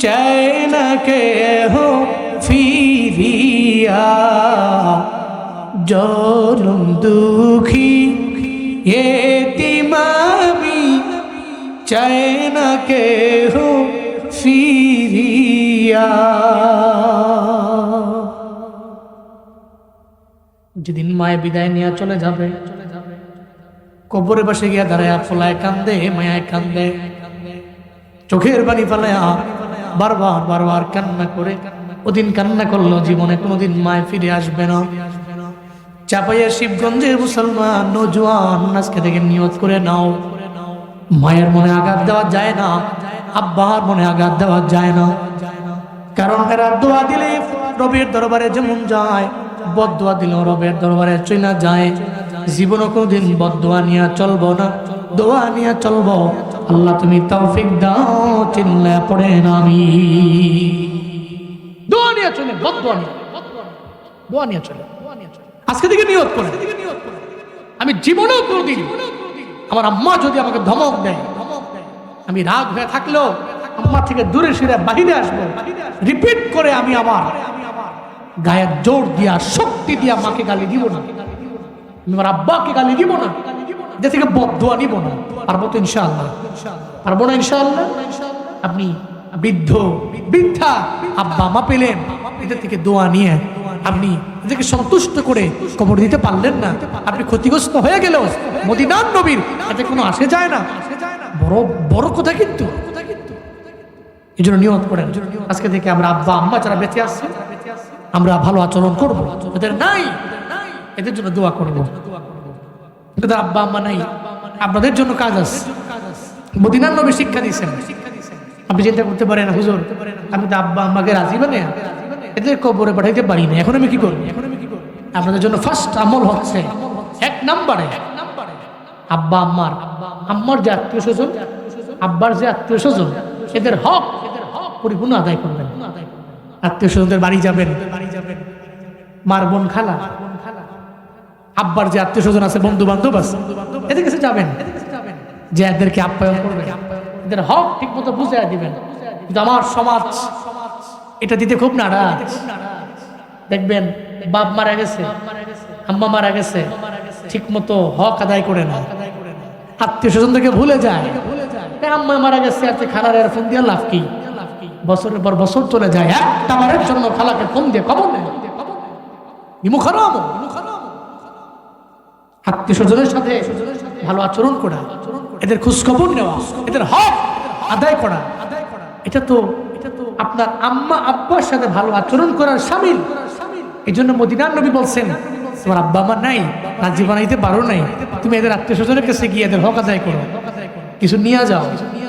চাই না কেহ ফিরিয়া, জনম দুঃখী এতিম আমি, চাই না কেহ ফিরিয়া। যেদিন মায়ে বিদায় নিয়ে চলে যাবে, কবরে বসে গিয়া দাঁড়ায় ফলায় কান্দে, মায়ায় কান্দে, চোখের পানি ফেলায় বারবার বারবার কান্না করে। ওদিন কান্না করলো, জীবনে কোনোদিন মায় ফিরে আসবে না। চাপাইয়া শিবগঞ্জের মুসলমান নজওয়ান আজকে থেকে নিয়ত করে নাও, মায়ের মনে আঘাত দেওয়া যায় না, আব্বার মনে আঘাত দেওয়া যায় না। কারণ এরা দোয়া দিলে রবের দরবারে যেমন যায়, বদদোয়া দিলেও রবের দরবারে চলে যায়। জীবনে কোনোদিন বদদোয়া নিয়ে চলবো না, দোয়া নিয়ে চলবো। আল্লাহ তুমি তৌফিক দাও, চিল্লা পড়ে আমি দোয়া নিয়ে চলে, বদদোয়া নিয়ে, দোয়া নিয়ে চলে। আজকে থেকে নিয়ত করে, আমি জীবনেও কোনোদিন আমার আম্মা যদি আমাকে ধমক দেয়, আমি রাগ হয়ে থাকলেও আম্মা থেকে দূরে সরে বাহিরে আসবো, রিপিট করে আমি আমার গায়ের জোর দিয়া শক্তি দিয়া মাকে গালি দিব না, আমি আমার আব্বাকে গালি দিব না, যে থেকে বদদোয়া নিব না। পারবো তো ইনশাআল্লাহ? পারবো না ইনশাআল্লাহ? আপনি বৃদ্ধ বৃদ্ধা আব্বা মা পেলেন, এদের থেকে দোয়া নিয়ে আপনি এদেরকে সন্তুষ্ট করে কবর দিতে পারলেন না, আপনি ক্ষতিগ্রস্ত হয়ে গেল। মদিনার নবীর এতে কোনো আসে যায় না, বড় বড় কথা। কিন্তু এই জন্য নিয়ত করেন, আজকে থেকে আমরা আব্বা আম্মা যারা বেঁচে আসছে আমরা ভালো আচরণ করব, এদের নাই এদের জন্য দোয়া করব। এদের আব্বা আম্মা নাই, আপনাদের জন্য কাজ আছে। মদিনার নবী শিক্ষা দিয়েছেন। আপনি চিন্তা করতে পারেন, হুজুর আমি তো আব্বা আম্মাকে রাজি বানিয়ে এদের কবরে পাঠাইতে পারি না, এখন আমি কি করব? আপনাদের জন্য ফার্স্ট আমল হচ্ছে, এক নম্বরে আব্বা আম্মার যে আত্মীয় স্বজন, আব্বার যে আত্মীয় স্বজন, এদের হক পরিপূর্ণ আদায় করবেন। আত্মীয় স্বজনদের বাড়ি যাবেন, মার বোন খালা, আব্বার যে আত্মীয় স্বজন আছে, বন্ধু বান্ধব আছে, এদের কাছে যাবেন, যে এদেরকে আপ্যায়ন করবেন, এদের হক ঠিক মতো বুঝিয়ে দিবেন। কিন্তু আমার সমাজ এটা দিতে খুব নারাজ। দেখবেন বাপ মারা গেছে, আম্মা মারা গেছে, ঠিক মতো হক আদায় করে না, আত্মীয় স্বজন থেকে ভুলে যায়। আম্মা মারা গেছে, আর খালার ফোন দিয়ে লাভ কি? বছরের পর বছর চলে যায়, একটা বারের জন্য খালাকে ফোন দিয়ে খবর নেই। আত্মীয় স্বজনের সাথে ভালো আচরণ করা, এদের খোঁজ খবর নেওয়া, এদের হক আদায় করা, এটা তো আপনার আম্মা আব্বার সাথে ভালো আচরণ করার শামিল। এই জন্য মদিনার নবী বলছেন, তোমার আব্বা আমার নাই, রাজি বানাইতে পারো নাই, তুমি এদের আত্মীয় স্বজনের কাছে গিয়ে এদের হক আদায় করো, কিছু নিয়ে যাও,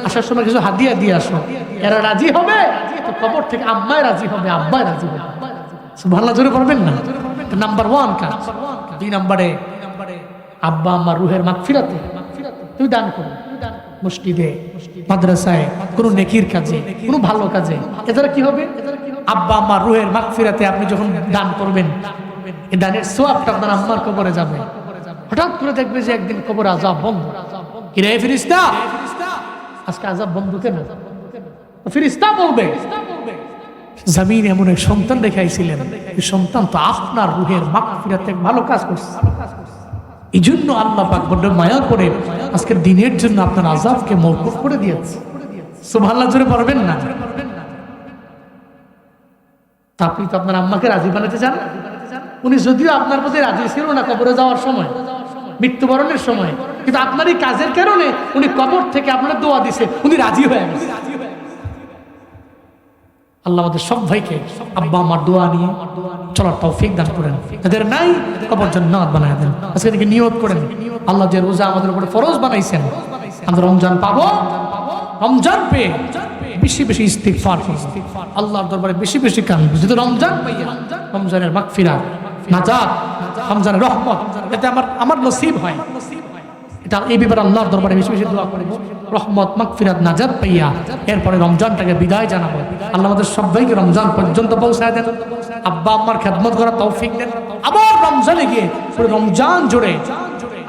আসার সময় কিছু হাদিয়া দিয়ে আসো। এরা রাজি হবে তো কবর থেকে আম্মায় রাজি হবে, আব্বাই রাজি হবে। সুবহানাল্লাহ জোরে পড়বেন না? নাম্বার 1 কাজ। 2 নম্বরে আব্বা আম্মার রুহের মাগফিরাতে তুমি দান করো, মসজিদে, মাদ্রাসায়, কোনো নেকির কাজে, কোনো ভালো কাজে। এছাড়া কি হবে? আব্বা আম্মার রুহের মাগফিরাতে আপনি যখন দান করবেন, এই দানের সওয়াবটা আপনার আম্মার কবরে যাবে। হঠাৎ করে দেখবে যে একদিন কবর আযাব বন্ধ। কি রে ফেরেশতা, আজকে আযাব বন্ধ কেন? ফেরেশতা বলবে, জমিন এমন এক সন্তান দেখাইছিলেন, এই সন্তান তো আপনার রুহের মাগফিরাতে ভালো কাজ করছে। এই জন্য আল্লাহ পাক বড় মায়া করে আজকের দিনের জন্য আপনার আযাবকে মওকুফ করে দিয়েছে। সুবহানাল্লাহ জোরে পড়বেন না? তা আপনি তো আপনার আম্মাকে রাজি বানাতে চান। উনি যদিও আপনার প্রতি রাজি ছিল না কবরে যাওয়ার সময়, মৃত্যুবরণের সময়, কিন্তু আপনার এই কাজের কারণে উনি কবর থেকে আপনার দোয়া দিছে, উনি রাজি হয়ে গেছে। আল্লাহ আমাদের সব ভাইকে আব্বা আমার দোয়া নিয়ে চলার তৌফিক দান করেন, যাদের নাই কবর জান্নাত বানায় দেন। আজকে থেকে নিয়ত করেন, আল্লাহ যে রোজা আমাদের উপরে ফরজ বানাইছেন, আমরা রমজান পাবো, রমজান পেয়ে বেশি বেশি ইস্তিগফার করব, আল্লাহর দরবারে বেশি বেশি কাঁদব, যেহেতু রমজান পাইয়া রমজানের মাগফিরাত, নাজাত, রমজানের রহমত যাতে আমার নসিব হয়, এটা এই ব্যাপারে আল্লাহর দরবারে বেশি বেশি দোয়া করব, রহমত মাগফিরাত নাজাত পাইয়া এরপরে রমজানটাকে বিদায় জানাবো। আল্লাহ আমাদের সবাইকে রমজান পর্যন্ত পৌঁছায় দেন, আব্বা আম্মার খেদমত করার তৌফিক দেন, আবার রমজানে গিয়ে পুরো রমজান জুড়ে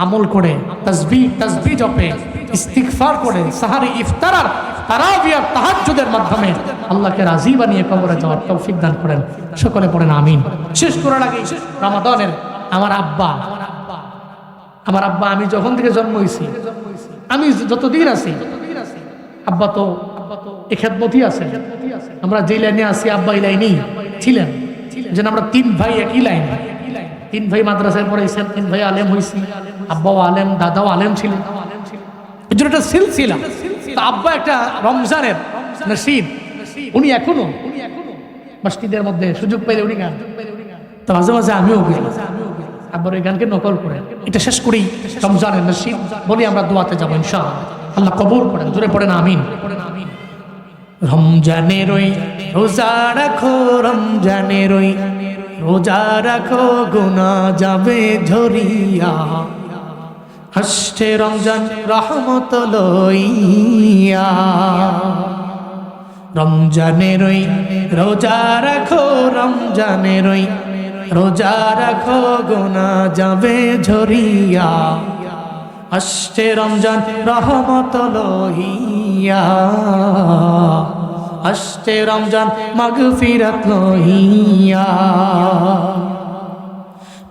আমল করে তাসবিহ জপে ইস্তিগফার করে সাহারি ইফতার আর তারাবি আর তাহাজ্জুদের মাধ্যমে আল্লাহকে রাজি বানিয়ে কবরে যাওয়ার তৌফিক দান করেন। সকলে পড়েন আমিন। শেষ করার আগে রমাদানের আমার আব্বা আমি যখন থেকে জন্ম হয়েছি, আমি যতদিন আছি আব্বা তো এই খেদমতই আছে। আমরা যে লাইনে আছি আব্বা এই লাইনেই ছিলেন, যেন আমরা 3 ভাই একই লাইনে, 3 ভাই মাদ্রাসায় পড়াইছেন, 3 ভাই আলেম হয়েছি, আব্বাও আলেম, দাদাও আলেম ছিলেন, এর জন্য একটা সিলসিলা। আব্বা একটা রমজানের নসিব, উনি এখনো মসজিদের মধ্যে সুযোগ পাইলে উনি গান, তো মাঝে মাঝে আমিও গাই, আব্বার এই গানকে নকল করে। এটা শেষ করেই রমজানের নসিব বলি আমরা দোয়াতে যাবো ইনশাআল্লাহ, আল্লাহ কবুল করেন, জোরে পড়েন আমিন। রমজানের ওই রোজা রাখো, রমজানের ওই রোজা রাখো, গুনাহ যাবে ঝরিয়া, আসছে রমজান রহমত লইয়া। রমজানের ওই রোজা রাখো, রমজানের ওই রোজা রাখো, গুনাহ যাবে ঝরিয়া, আসছে রমজান রহমত লইয়া, আসছে রমজান মাগফিরাত লইয়া।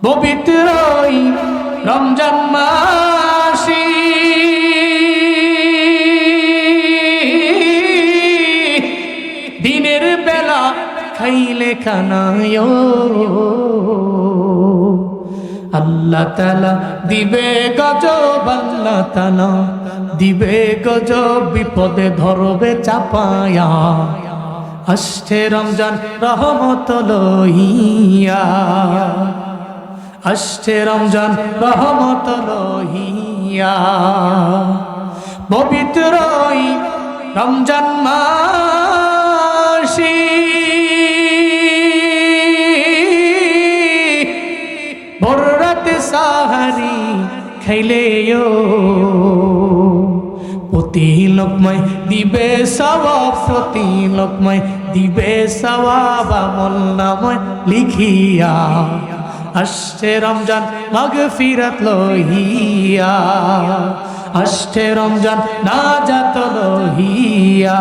পবিত্র রমজান মাসে দিনের বেলা খাইলে খানায় আল্লাহ তাআলা দিবে গজব, আল্লাহ তাআলা দিবে গজব, বিপদে ধরবে চাপায়া, আসছে রমজান রহমত লইয়া, আসছে রমজান রহমত লইয়া। পবিত্র রমজান মাসে ভোর রাতে সাহারি খাইলেও প্রতি লোকমায় দিবে সওয়াব, প্রতি লোকমায় দিবে সওয়াব, আমল নামায় লিখিয়া, আসছে রমজান মাগফিরাত লইয়া, আসছে রমজান নাজাত লইয়া।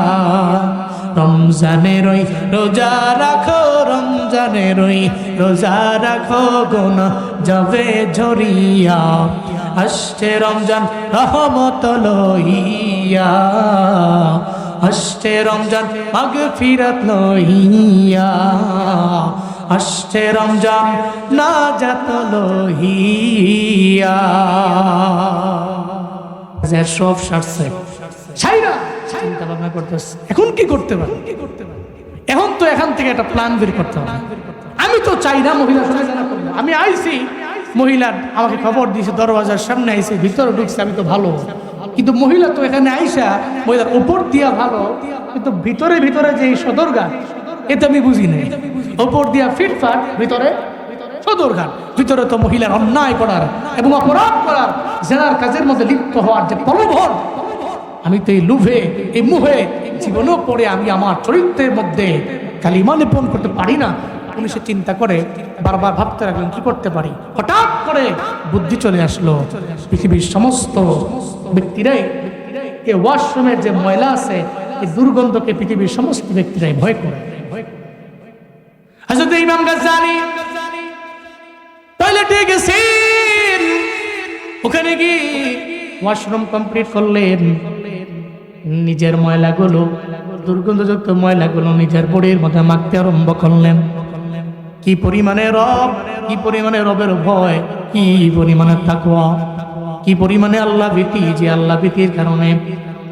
রমজানের ওই রোজা রাখো, রমজানের ওই রোজা রাখো, গুনাহ যাবে ঝরিয়া, আসছে রমজান রহমত লইয়া, আসছে রমজান মাগফিরাত লইয়া, আসছে রমজান নাজাত লইয়া। সব সারছে ছাইরা চিন্তা ভাবনা করতেছে এখন কি করতে পারে, এখন তো এখান থেকে একটা প্ল্যান বের করতে হবে। আমি তো চাই না মহিলার সঙ্গে জানা করবো, আমি আইছি মহিলার আমাকে খবর দিয়েছে, দরওয়াজার সামনে আইছে, ভিতরে ঢুকছে, আমি তো ভালো, কিন্তু মহিলা তো এখানে আইসা মহিলার উপর দিয়া ভালো, কিন্তু ভিতরে ভিতরে যে সদরঘাট এটা আমি বুঝি নাই, উপর দিয়া ফিটফাট, ভিতরে সদরঘাট, ভিতরে তো মহিলার অন্যায় করার এবং অপরাধ করার, জেনার কাজের মধ্যে লিপ্ত হওয়ার যে প্রলোভন, আমি তো এই লোভে এই মুহে জীবনও পড়ে আমি আমার চরিত্রের মধ্যে কালিমা লেপন করতে পারি না। উনি সে চিন্তা করে বারবার ভাবতে লাগলেন কি করতে পারি। হঠাৎ করে বুদ্ধি চলে আসলো, পৃথিবীর সমস্ত ব্যক্তিরাই এই ওয়াশরুমের যে ময়লা আছে এই দুর্গন্ধকে পৃথিবীর সমস্ত ব্যক্তিরাই ভয় করে। হযরত ইমাম গাজ্জালী টয়লেটে গেছেন, ওখানে গিয়ে ওয়াশরুম কমপ্লিট করলেন, নিজের ময়লাগুলো দুর্গন্ধযুক্ত ময়লাগুলো নিজের বডির মধ্যে মাখতে আরম্ভ করলেন। কি পরিমাণে রব, কি পরিমাণে রবের ভয়, কি পরিমাণে তাকওয়া, কি পরিমাণে আল্লাহ ভীতি, যে আল্লাহ ভীতির কারণে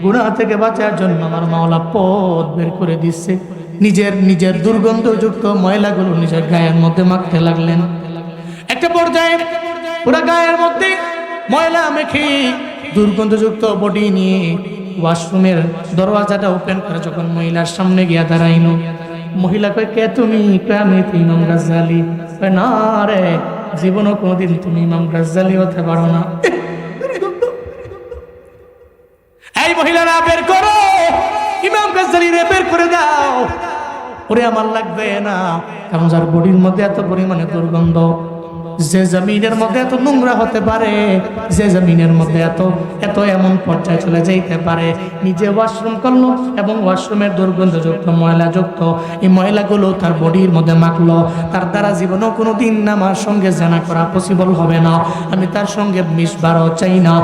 গুনাহ থেকে বাঁচার জন্য আমার মাওলা পথ বের করে দিচ্ছে। নিজের নিজের দুর্গন্ধযুক্ত ময়লাগুলো নিজের গায়ের মধ্যে মাখতে লাগলেন। একটা পর্যায়ে পুরো গায়ের মধ্যে ময়লা মেখে দুর্গন্ধযুক্ত বডি নিয়ে ওয়াশরুমের দরওয়াজাটা ওপেন করে যখন মহিলার সামনে গিয়া দাঁড়াইনো, মহিলা কয়, কে তুমি? আমি তো ইমাম গাজ্জালি। না রে, জীবনও কোনোদিন তুমি ইমাম গাজ্জালি হতে পারো না। এই মহিলারা বের করো, ইমাম গাজ্জালি রে বের করে দাও। ওরে আমার লাগবে না, কারণ যার বডির মধ্যে এত পরিমাণে দুর্গন্ধ, যে জমিনের মধ্যে এত নোংরা হতে পারে, যে জমিনের মধ্যে এত এত এমন পর্যায়ে চলে যাইতে পারে, নিজে ওয়াশরুম করলো এবং ওয়াশরুমের দুর্গন্ধযুক্ত ময়লাযুক্ত এই ময়লাগুলো তার বডির মধ্যে মাখলো, তার দ্বারা জীবনেও কোনো দিন আমার সঙ্গে জানা করা পসিবল হবে না। আমি তার সঙ্গে মিশবারও চাই না।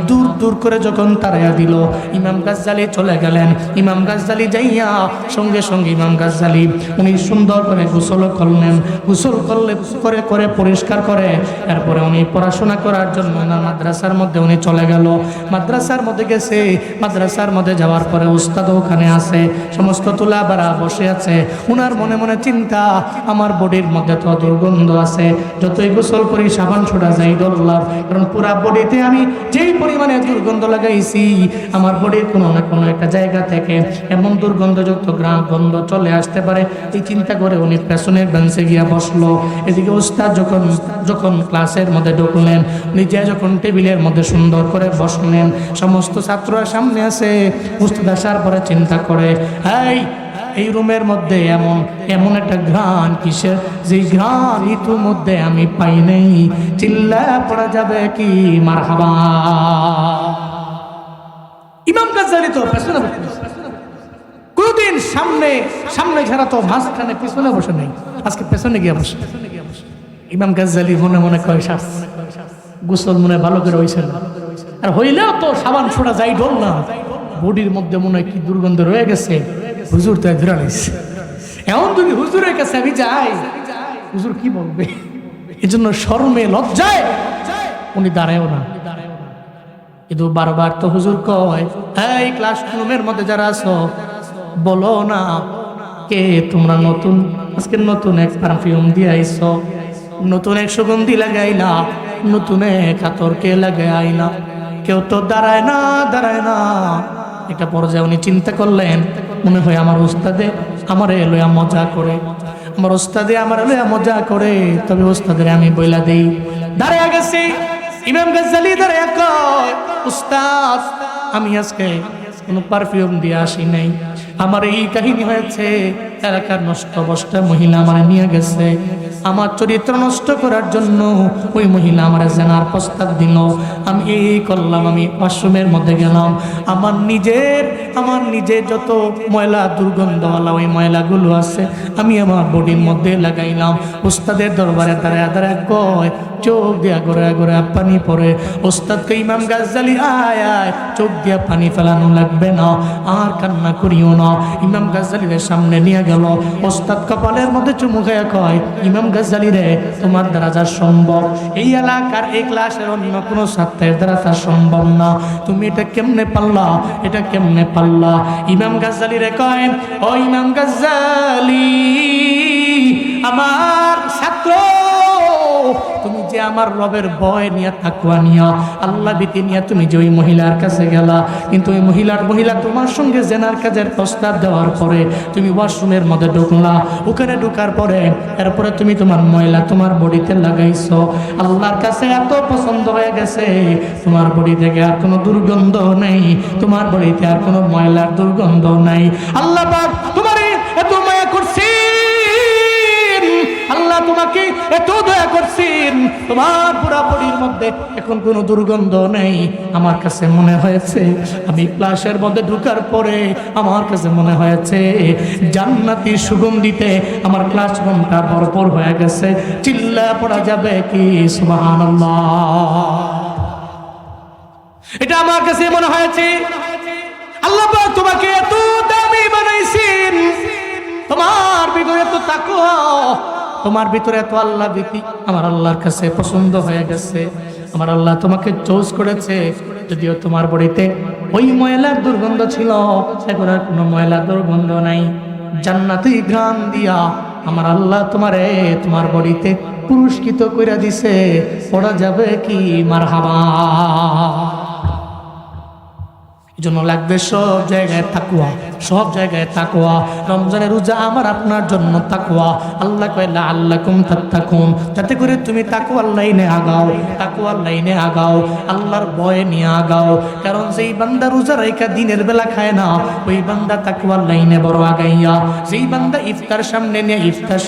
দূর দূর করে যখন তারাইয়া দিল, ইমাম গাজ্জালি চলে গেলেন। ইমাম গাজ্জালি যাইয়া সঙ্গে সঙ্গে ইমাম গাজ্জালি উনি সুন্দর করে গোসল করলেন। গোসল করলে করে করে পরিষ্কার করে এরপরে উনি পড়াশোনা করার জন্য ওনার মাদ্রাসার মধ্যে উনি চলে গেল। মাদ্রাসার মধ্যে গেছে, মাদ্রাসার মধ্যে যাওয়ার পরে উস্তাদ ওখানে আছে, সমস্ত তুলাবারা বসে আছে। উনার মনে মনে চিন্তা, আমার বডির মধ্যে তো দুর্গন্ধ আছে, যতই গোসল করি সাবান ছোড়া যাই ডল্লাভ, কারণ পুরা বডিতে আমি যেই পরিমাণে দুর্গন্ধ লাগাইছি, আমার বডির কোনো না কোনো একটা জায়গা থেকে এমন দুর্গন্ধযুক্ত গ্রাম গন্ধ চলে আসতে পারে। এই চিন্তা করে উনি পেছনের বেঞ্চে গিয়া বসলো। এদিকে উস্তাদ যখন যখন ক্লাসের মধ্যে ঢুকলেন, নিজে যখন টেবিলের মধ্যে সুন্দর করে বসলেন, সমস্ত ছাত্ররা সামনে আছে। উস্তাদ আসার পরে চিন্তা করে, এই রুমের মধ্যে এমন এমন একটা ঘ্রাণ কিসের, যে ঘ্রাণ ইতিমধ্যে আমি পাই নাই, চিল্লা পড়া যাবে কি মারহাবা। ইমাম গাজ্জালি তো পেছনে কোনদিন সামনে সামনে ছাড়া তো মাঝখানে পিছনে বসে নেই, আজকে পেছনে গিয়ে বসে। ইমাম গাজ্জালি মনে মনে কয়, গোসল মনে ভালো করে হয়েছে না, আর হইলেও তো সাবান ছোড়া যাই ডল না, বডির মধ্যে মনে হয় কি দুর্গন্ধ রয়ে গেছে। হুজুর তাই ধরে নিচ্ছে, এমন যদি হুজুরের কাছে আমি যাই, হুজুর কি বলবে? এই জন্য শরমে লজ্জায় উনি দাঁড়ায়ও না। কিন্তু বারবার তো হুজুর কয়, এই ক্লাসরুমের মধ্যে যারা আছো বলো না, কে তোমরা নতুন আজকে নতুন এক পারফিউম দিয়ে আইছো, নতুন এক সুগন্ধি লাগাইলা, নতুন এক আতর কে লাগাইলা? কেউ তো দাঁড়ায় না, দাঁড়ায় না। একটা পর্যায়ে উনি চিন্তা করলেন, মনে হয় আমার উস্তাদে আমার এলোয়া মজা করে, আমার উস্তাদে আমার এলোয়া মজা করে, তবে উস্তাদের আমি বইলা দেই। দাঁড়ায় গেছি ইমাম গাজ্জালি, দাঁড়ায় কয়, উস্তাদ আমি আজকে কোনো পারফিউম দিয়ে আসি নাই, আমার এই কাহিনী হয়েছে, এলাকার নষ্ট অবস্থা মহিলা আমার নিয়ে গেছে, আমার চরিত্র নষ্ট করার জন্য ওই মহিলা আমার জানার প্রস্তাব দিল, আমি এই করলাম, আমি ওয়াশরুমের মধ্যে গেলাম, আমার নিজের যত ময়লা দুর্গন্ধওয়ালা ওই ময়লাগুলো আছে আমি আমার বডির মধ্যে লাগাইলাম। উস্তাদের দরবারে দাঁড়ায় দাঁড়ায় কয়, চোখ দিয়া গোড়া গোড়া পানি পড়ে। ওস্তাদকে ইমাম গাজ্জালি, আয় আয়, চোখ দিয়া পানি ফেলানো লাগবে না, আর কান্না করিও না। ইমাম গাজ্জালির সামনে নিয়ে গেল। ওস্তাদ কপালের মধ্যে চুমু খেয়ে কয়, ইমাম গাজ্জালি রে, তোমার দ্বারা যা সম্ভব এই এলাকার এই ক্লাসের অন্য কোনো ছাত্রের দ্বারা তা সম্ভব না, তুমি এটা কেমনে পারলা, এটা কেমনে পারলা? ইমাম গাজ্জালি রে কয়, ও ইমাম গাজ্জালি, আমার ছাত্র, তুমি যে আমার রবের ভয় নিয়ে, তাকওয়া নিয়া, আল্লাহ ভীতি নিয়ে তুমি যে ওই মহিলার কাছে গেলা, কিন্তু ওই মহিলা তোমার সঙ্গে জেনার কাজের প্রস্তাব দেওয়ার পরে তুমি ওয়াশরুমের মধ্যে ঢুকলা, ওখানে ঢুকার পরে এরপরে তুমি তোমার ময়লা তোমার বডিতে লাগাইছো, আল্লাহর কাছে এত পছন্দ হয়ে গেছে, তোমার বডি থেকে আর কোনো দুর্গন্ধ নেই, তোমার বডিতে আর কোনো ময়লার দুর্গন্ধ নাই। আল্লাহ পাক তোমার এত মায়া করছে, আল্লাহ তোমাকে এত দয়া করছেন, তোমার পুরা বডির মধ্যে এখন কোনো দুর্গন্ধ নেই। আমার কাছে মনে হয়েছে আমি ক্লাসের মধ্যে ঢুকার পরে আমার কাছে মনে হয়েছে জান্নাতি সুগন্ধিতে আমার ক্লাসরুমটা ভরপুর হয়ে গেছে। চিল্লা পড়া যাবে কি সুবহানাল্লাহ? এটা আমার কাছে মনে হয়েছে। আল্লাহ পাক তোমাকে এত দামি বানাইছেন, তোমার ভিতরে এত তাকওয়া, তোমার ভিতরে এত আল্লাহ ভীতি, আমার আল্লাহর কাছে পছন্দ হয়ে গেছে। আমার আল্লাহ তোমাকে চুজ করেছে, যদিও তোমার বডিতে ওই ময়লার দুর্গন্ধ ছিল, এখন আর কোনো ময়লার দুর্গন্ধ নাই। জান্নাতি ঘ্রাণ দিয়া আমার আল্লাহ তোমার বডিতে পুরস্কৃত কইরা দিছে, পড়া যাবে কি মারহাবা। এই জন্য লাগবে সব জায়গায় তাকওয়া, সব জায়গায় তাকওয়া। রমজানের রোজা আমার আপনার জন্য তাকওয়া। আল্লাহ কয় লাআল্লাকুম তাত্তাকুন, যাতে করে তুমি তাকওয়ার লাইনে আগাও, তাকওয়ার লাইনে আগাও, আল্লাহর ভয় নিয়ে আগাও। কারণ যেই বান্দা রোজা রাইখা দিনের বেলা খায় না, ওই বান্দা তাকওয়ার লাইনে বড় আগাইয়া। যেই বান্দা ইফতার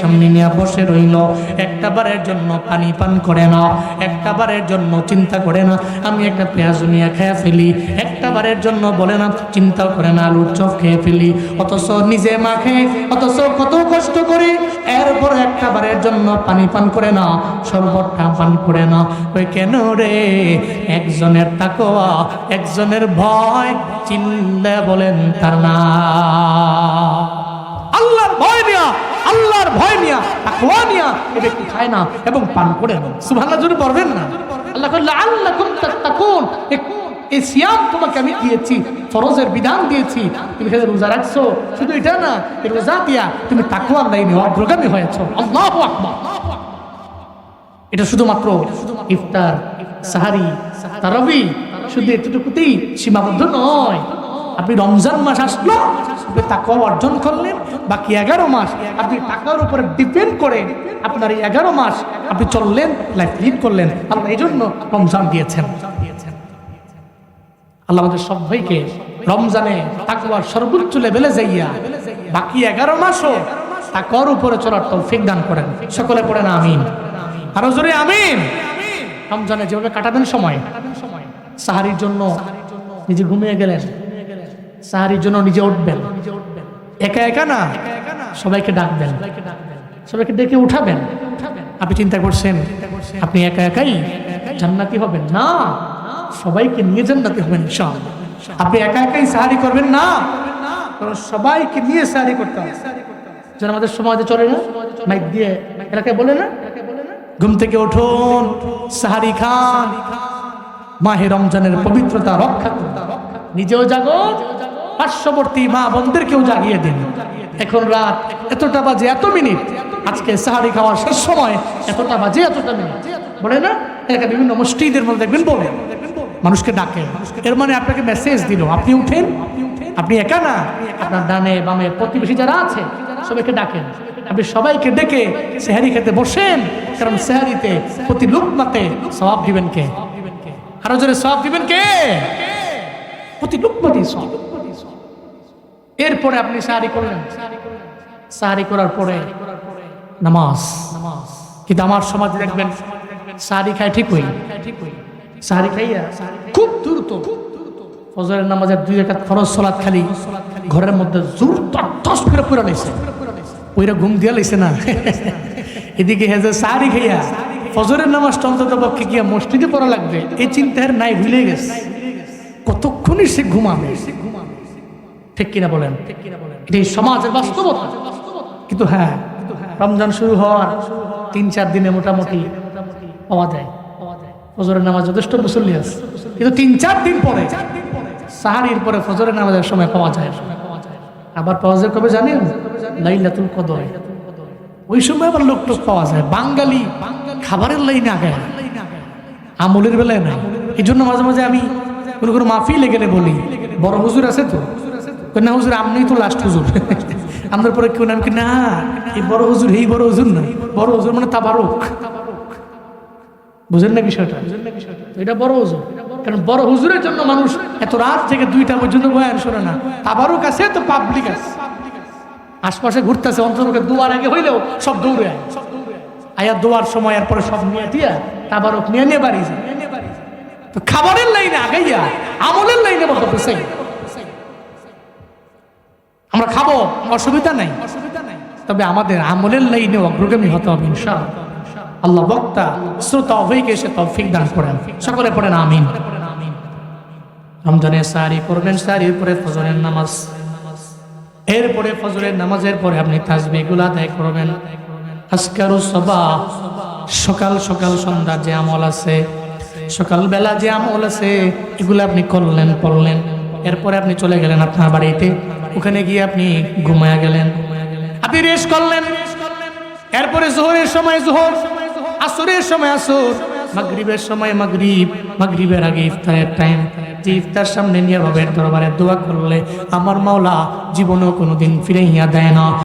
সামনে নিয়ে বসে রইল, একটা বারের জন্য পানি পান করে না, একটা বারের জন্য চিন্তা করে না আমি একটা পেঁয়াজ নিয়ে খেয়ে ফেলি, একটা বারের জন্য বলে না চিন্তা করে না আলুর চপ খেয়ে ফেলি, অথচ নিজে মাখে, অথচ কত কষ্ট করে, এরপর একটা বারের জন্য পানি পান করে না, শরবতটা পান করে না। ওই কেন রে? একজনের তাকওয়া, একজনের ভয়, চিল্লে বলেন তার না। আল্লাহর ভয় নিয়া, আল্লাহর ভয় নিয়া, তাকওয়া নিয়া এ ব্যক্তি খায় না এবং পান করে না। সুবহানাল্লাহ জোরে পড়বেন না। আল্লাহ কইল লাআল্লাকুম তাত্তাকুন, এই সিয়াম তোমাকে আমি দিয়েছি, ফরজের বিধান দিয়েছি, তুমি এখানে রোজা রাখছো। শুধু এটা না, এই রোজা দিয়া তুমি তাকওয়ার লাইনে অগ্রগামী হয়েছো। আল্লাহু আকবার। এটা শুধুমাত্র ইফতার, সাহারি, তারাবি শুধু এতটুকুতেই সীমাবদ্ধ নয়। আপনি রমজান মাস আসলো, আপনি তাকওয়া অর্জন করলেন, বাকি 11 মাস আপনি তাকওয়ার উপরে ডিপেন্ড করে আপনার এই 11 মাস আপনি চললেন, লাইফ লিড করলেন। আল্লাহ এই জন্য রমজান দিয়েছেন। আল্লাহ আমাদের সবাইকে রমজানে তাকওয়ার সর্বোচ্চ লেভেলে যাইয়া বাকি 11 মাসও তাকওয়ার উপরে চলার তৌফিক দান করেন। সকলে পড়েন আমিন, আরো জোরে আমিন। রমজানে যেভাবে কাটাবেন সময়, সাহারির জন্য নিজে ঘুমিয়ে গেলেন, সাহারির জন্য নিজে উঠবেন, একা একা না, সবাইকে ডাকবেন, সবাইকে ডেকে উঠাবেন। আপনি চিন্তা করছেন আপনি একা একাই জান্নাতি হবেন? না, সবাইকে নিয়ে জান্নাতি হবেন ইনশাআল্লাহ। আপনি একা একাই সাহারি করবেন না, কারণ সবাইকে নিয়ে সাহারি করতে হবে। যেন আমাদের সমাজে চলে না, মাইক দিয়ে এলাকায় বলে না, ঘুম থেকে উঠুন, সাহারি খান, মাহে রমজানের পবিত্রতা রক্ষা করুন, নিজেও জাগো, পার্শ্ববর্তী মা বোনদেরকেও জাগিয়ে দিন। এখন রাত এতটা বাজে এত মিনিট, আজকে সাহারি খাওয়ার শেষ সময় এতটা বাজে এতটা মিনিট, বলে না এলাকা বিভিন্ন মসজিদের মধ্যে দেখবেন বলে মানুষকে ডাকে। এর মানে আপনাকে মেসেজ দিল আপনি উঠেন, আপনি একা না, আপনার ডানে বামে প্রতিবেশী যারা আছে সবাইকে ডাকেন। আপনি সবাইকে ডেকে সেহারি খেতে বসেন, কারণ সেহারিতে প্রতি লুকমাতে সওয়াব দিবেন কে? আরো জোরে সওয়াব দিবেন কে? প্রতি লুকমাতে সওয়াব। এরপরে আপনি সাহারি করলেন, সাহারি করার পরে নামাজ। কিন্তু আমার সমাজে দেখবেন সাহারি খায় ঠিক হই, সাহারি খাইয়া খুব দ্রুত ফজরের নামাজের 2 রাকাত ফরজ সালাত খালি ঘরের মধ্যে জোর টস করে পুরা নিছে, ওইরা ঘুম দিয়া লাইছে না। এদিকে হেজে সাহারি খাইয়া ফজরের নামাজটা অন্তত পক্ষে গিয়া মসজিদে পড়া লাগবে, এই চিন্তার নাই, ভুলে গেছে কতক্ষণই সে ঘুমাবে। ঠিক কিনা বলেন? এটাই সমাজের বাস্তবতা। কিন্তু হ্যাঁ, রমজান শুরু হওয়ার 3-4 দিনে মোটামুটি পাওয়া যায় ফজরের নামাজ যথেষ্ট মুসল্লি আছে, কিন্তু 3-4 দিন পরে সাহারির পরে ফজরের নামাজের সময় পাওয়া যায়। আবার পাওয়া যায় কবে জানেন? লাইলাতুল কদর, ওই সময় আবার লোক টোক পাওয়া যায়। বাঙালি খাবারের লাইনে আগে, আমলের বেলায় নাই। এই জন্য মাঝে মাঝে আমি কোনো মাহফিলে গেলে বলি, বড় হুজুর আছে তো? না হুজুর আপনিই তো লাস্ট হুজুর, আমাদের পরে কেউ নাম কি না, এই বড় হুজুর, এই বড় হুজুর না, বড় হুজুর মানে তাবারুক। বুঝেন না বিষয়টা? এটা বড় হুজুর, কারণ বড় হুজুরের জন্য মানুষ এত রাত থেকে 2টা পর্যন্ত বয়ান শোনে না। তাবারুক আছে তো পাবলিক আছে, আশপাশে ঘুরতেছে, অন্তর্পক্ষে দুয়ার আগে হইলেও সব দৌড়ে আয়, আয়া দোয়ার সময় এরপরে সব নিয়ে দিয়া তাবারুক নিয়ে বাড়ি যায়। তো খাবারের লাইনে আগাইয়া আমলের লাইনে বলতে পেছাই। আমরা খাবো, অসুবিধা নাই, তবে আমাদের আমলের লাইনে অগ্রগামী হতে হবে ইনশাআল্লাহ। আল্লাহ বক্তা শ্রোতা উভয়কে এসে তৌফিক দান করেন। সকলে পড়েন আমিন। রমজানে সাহারি করবেন, সাহারির পরে ফজরের নামাজ, এরপরে ফজরের নামাজের পরে আপনি তাসবিহগুলো আদায় করবেন। আজকারুস সাবাহ, সকাল সকাল সন্ধ্যার যে আমল আছে, সকালবেলা যে আমল আছে, এগুলো আপনি করলেন, পড়লেন। এরপরে আপনি চলে গেলেন আপনার বাড়িতে, ওখানে গিয়ে আপনি ঘুমায়া গেলেন। আপনি রেস্ট করলেন, এরপরে জোহরের সময় জোহর, আসরের সময় আসর, মাগরিবের সময় মাগরিব, মাগরিবের আগে ইফতারের টাইম। যে ইফতার সামনে নিয়ে রবের দরবারে দোয়া করলে আমার মাওলা জীবনেও কোনোদিন ফিরাইয়া দেয় না।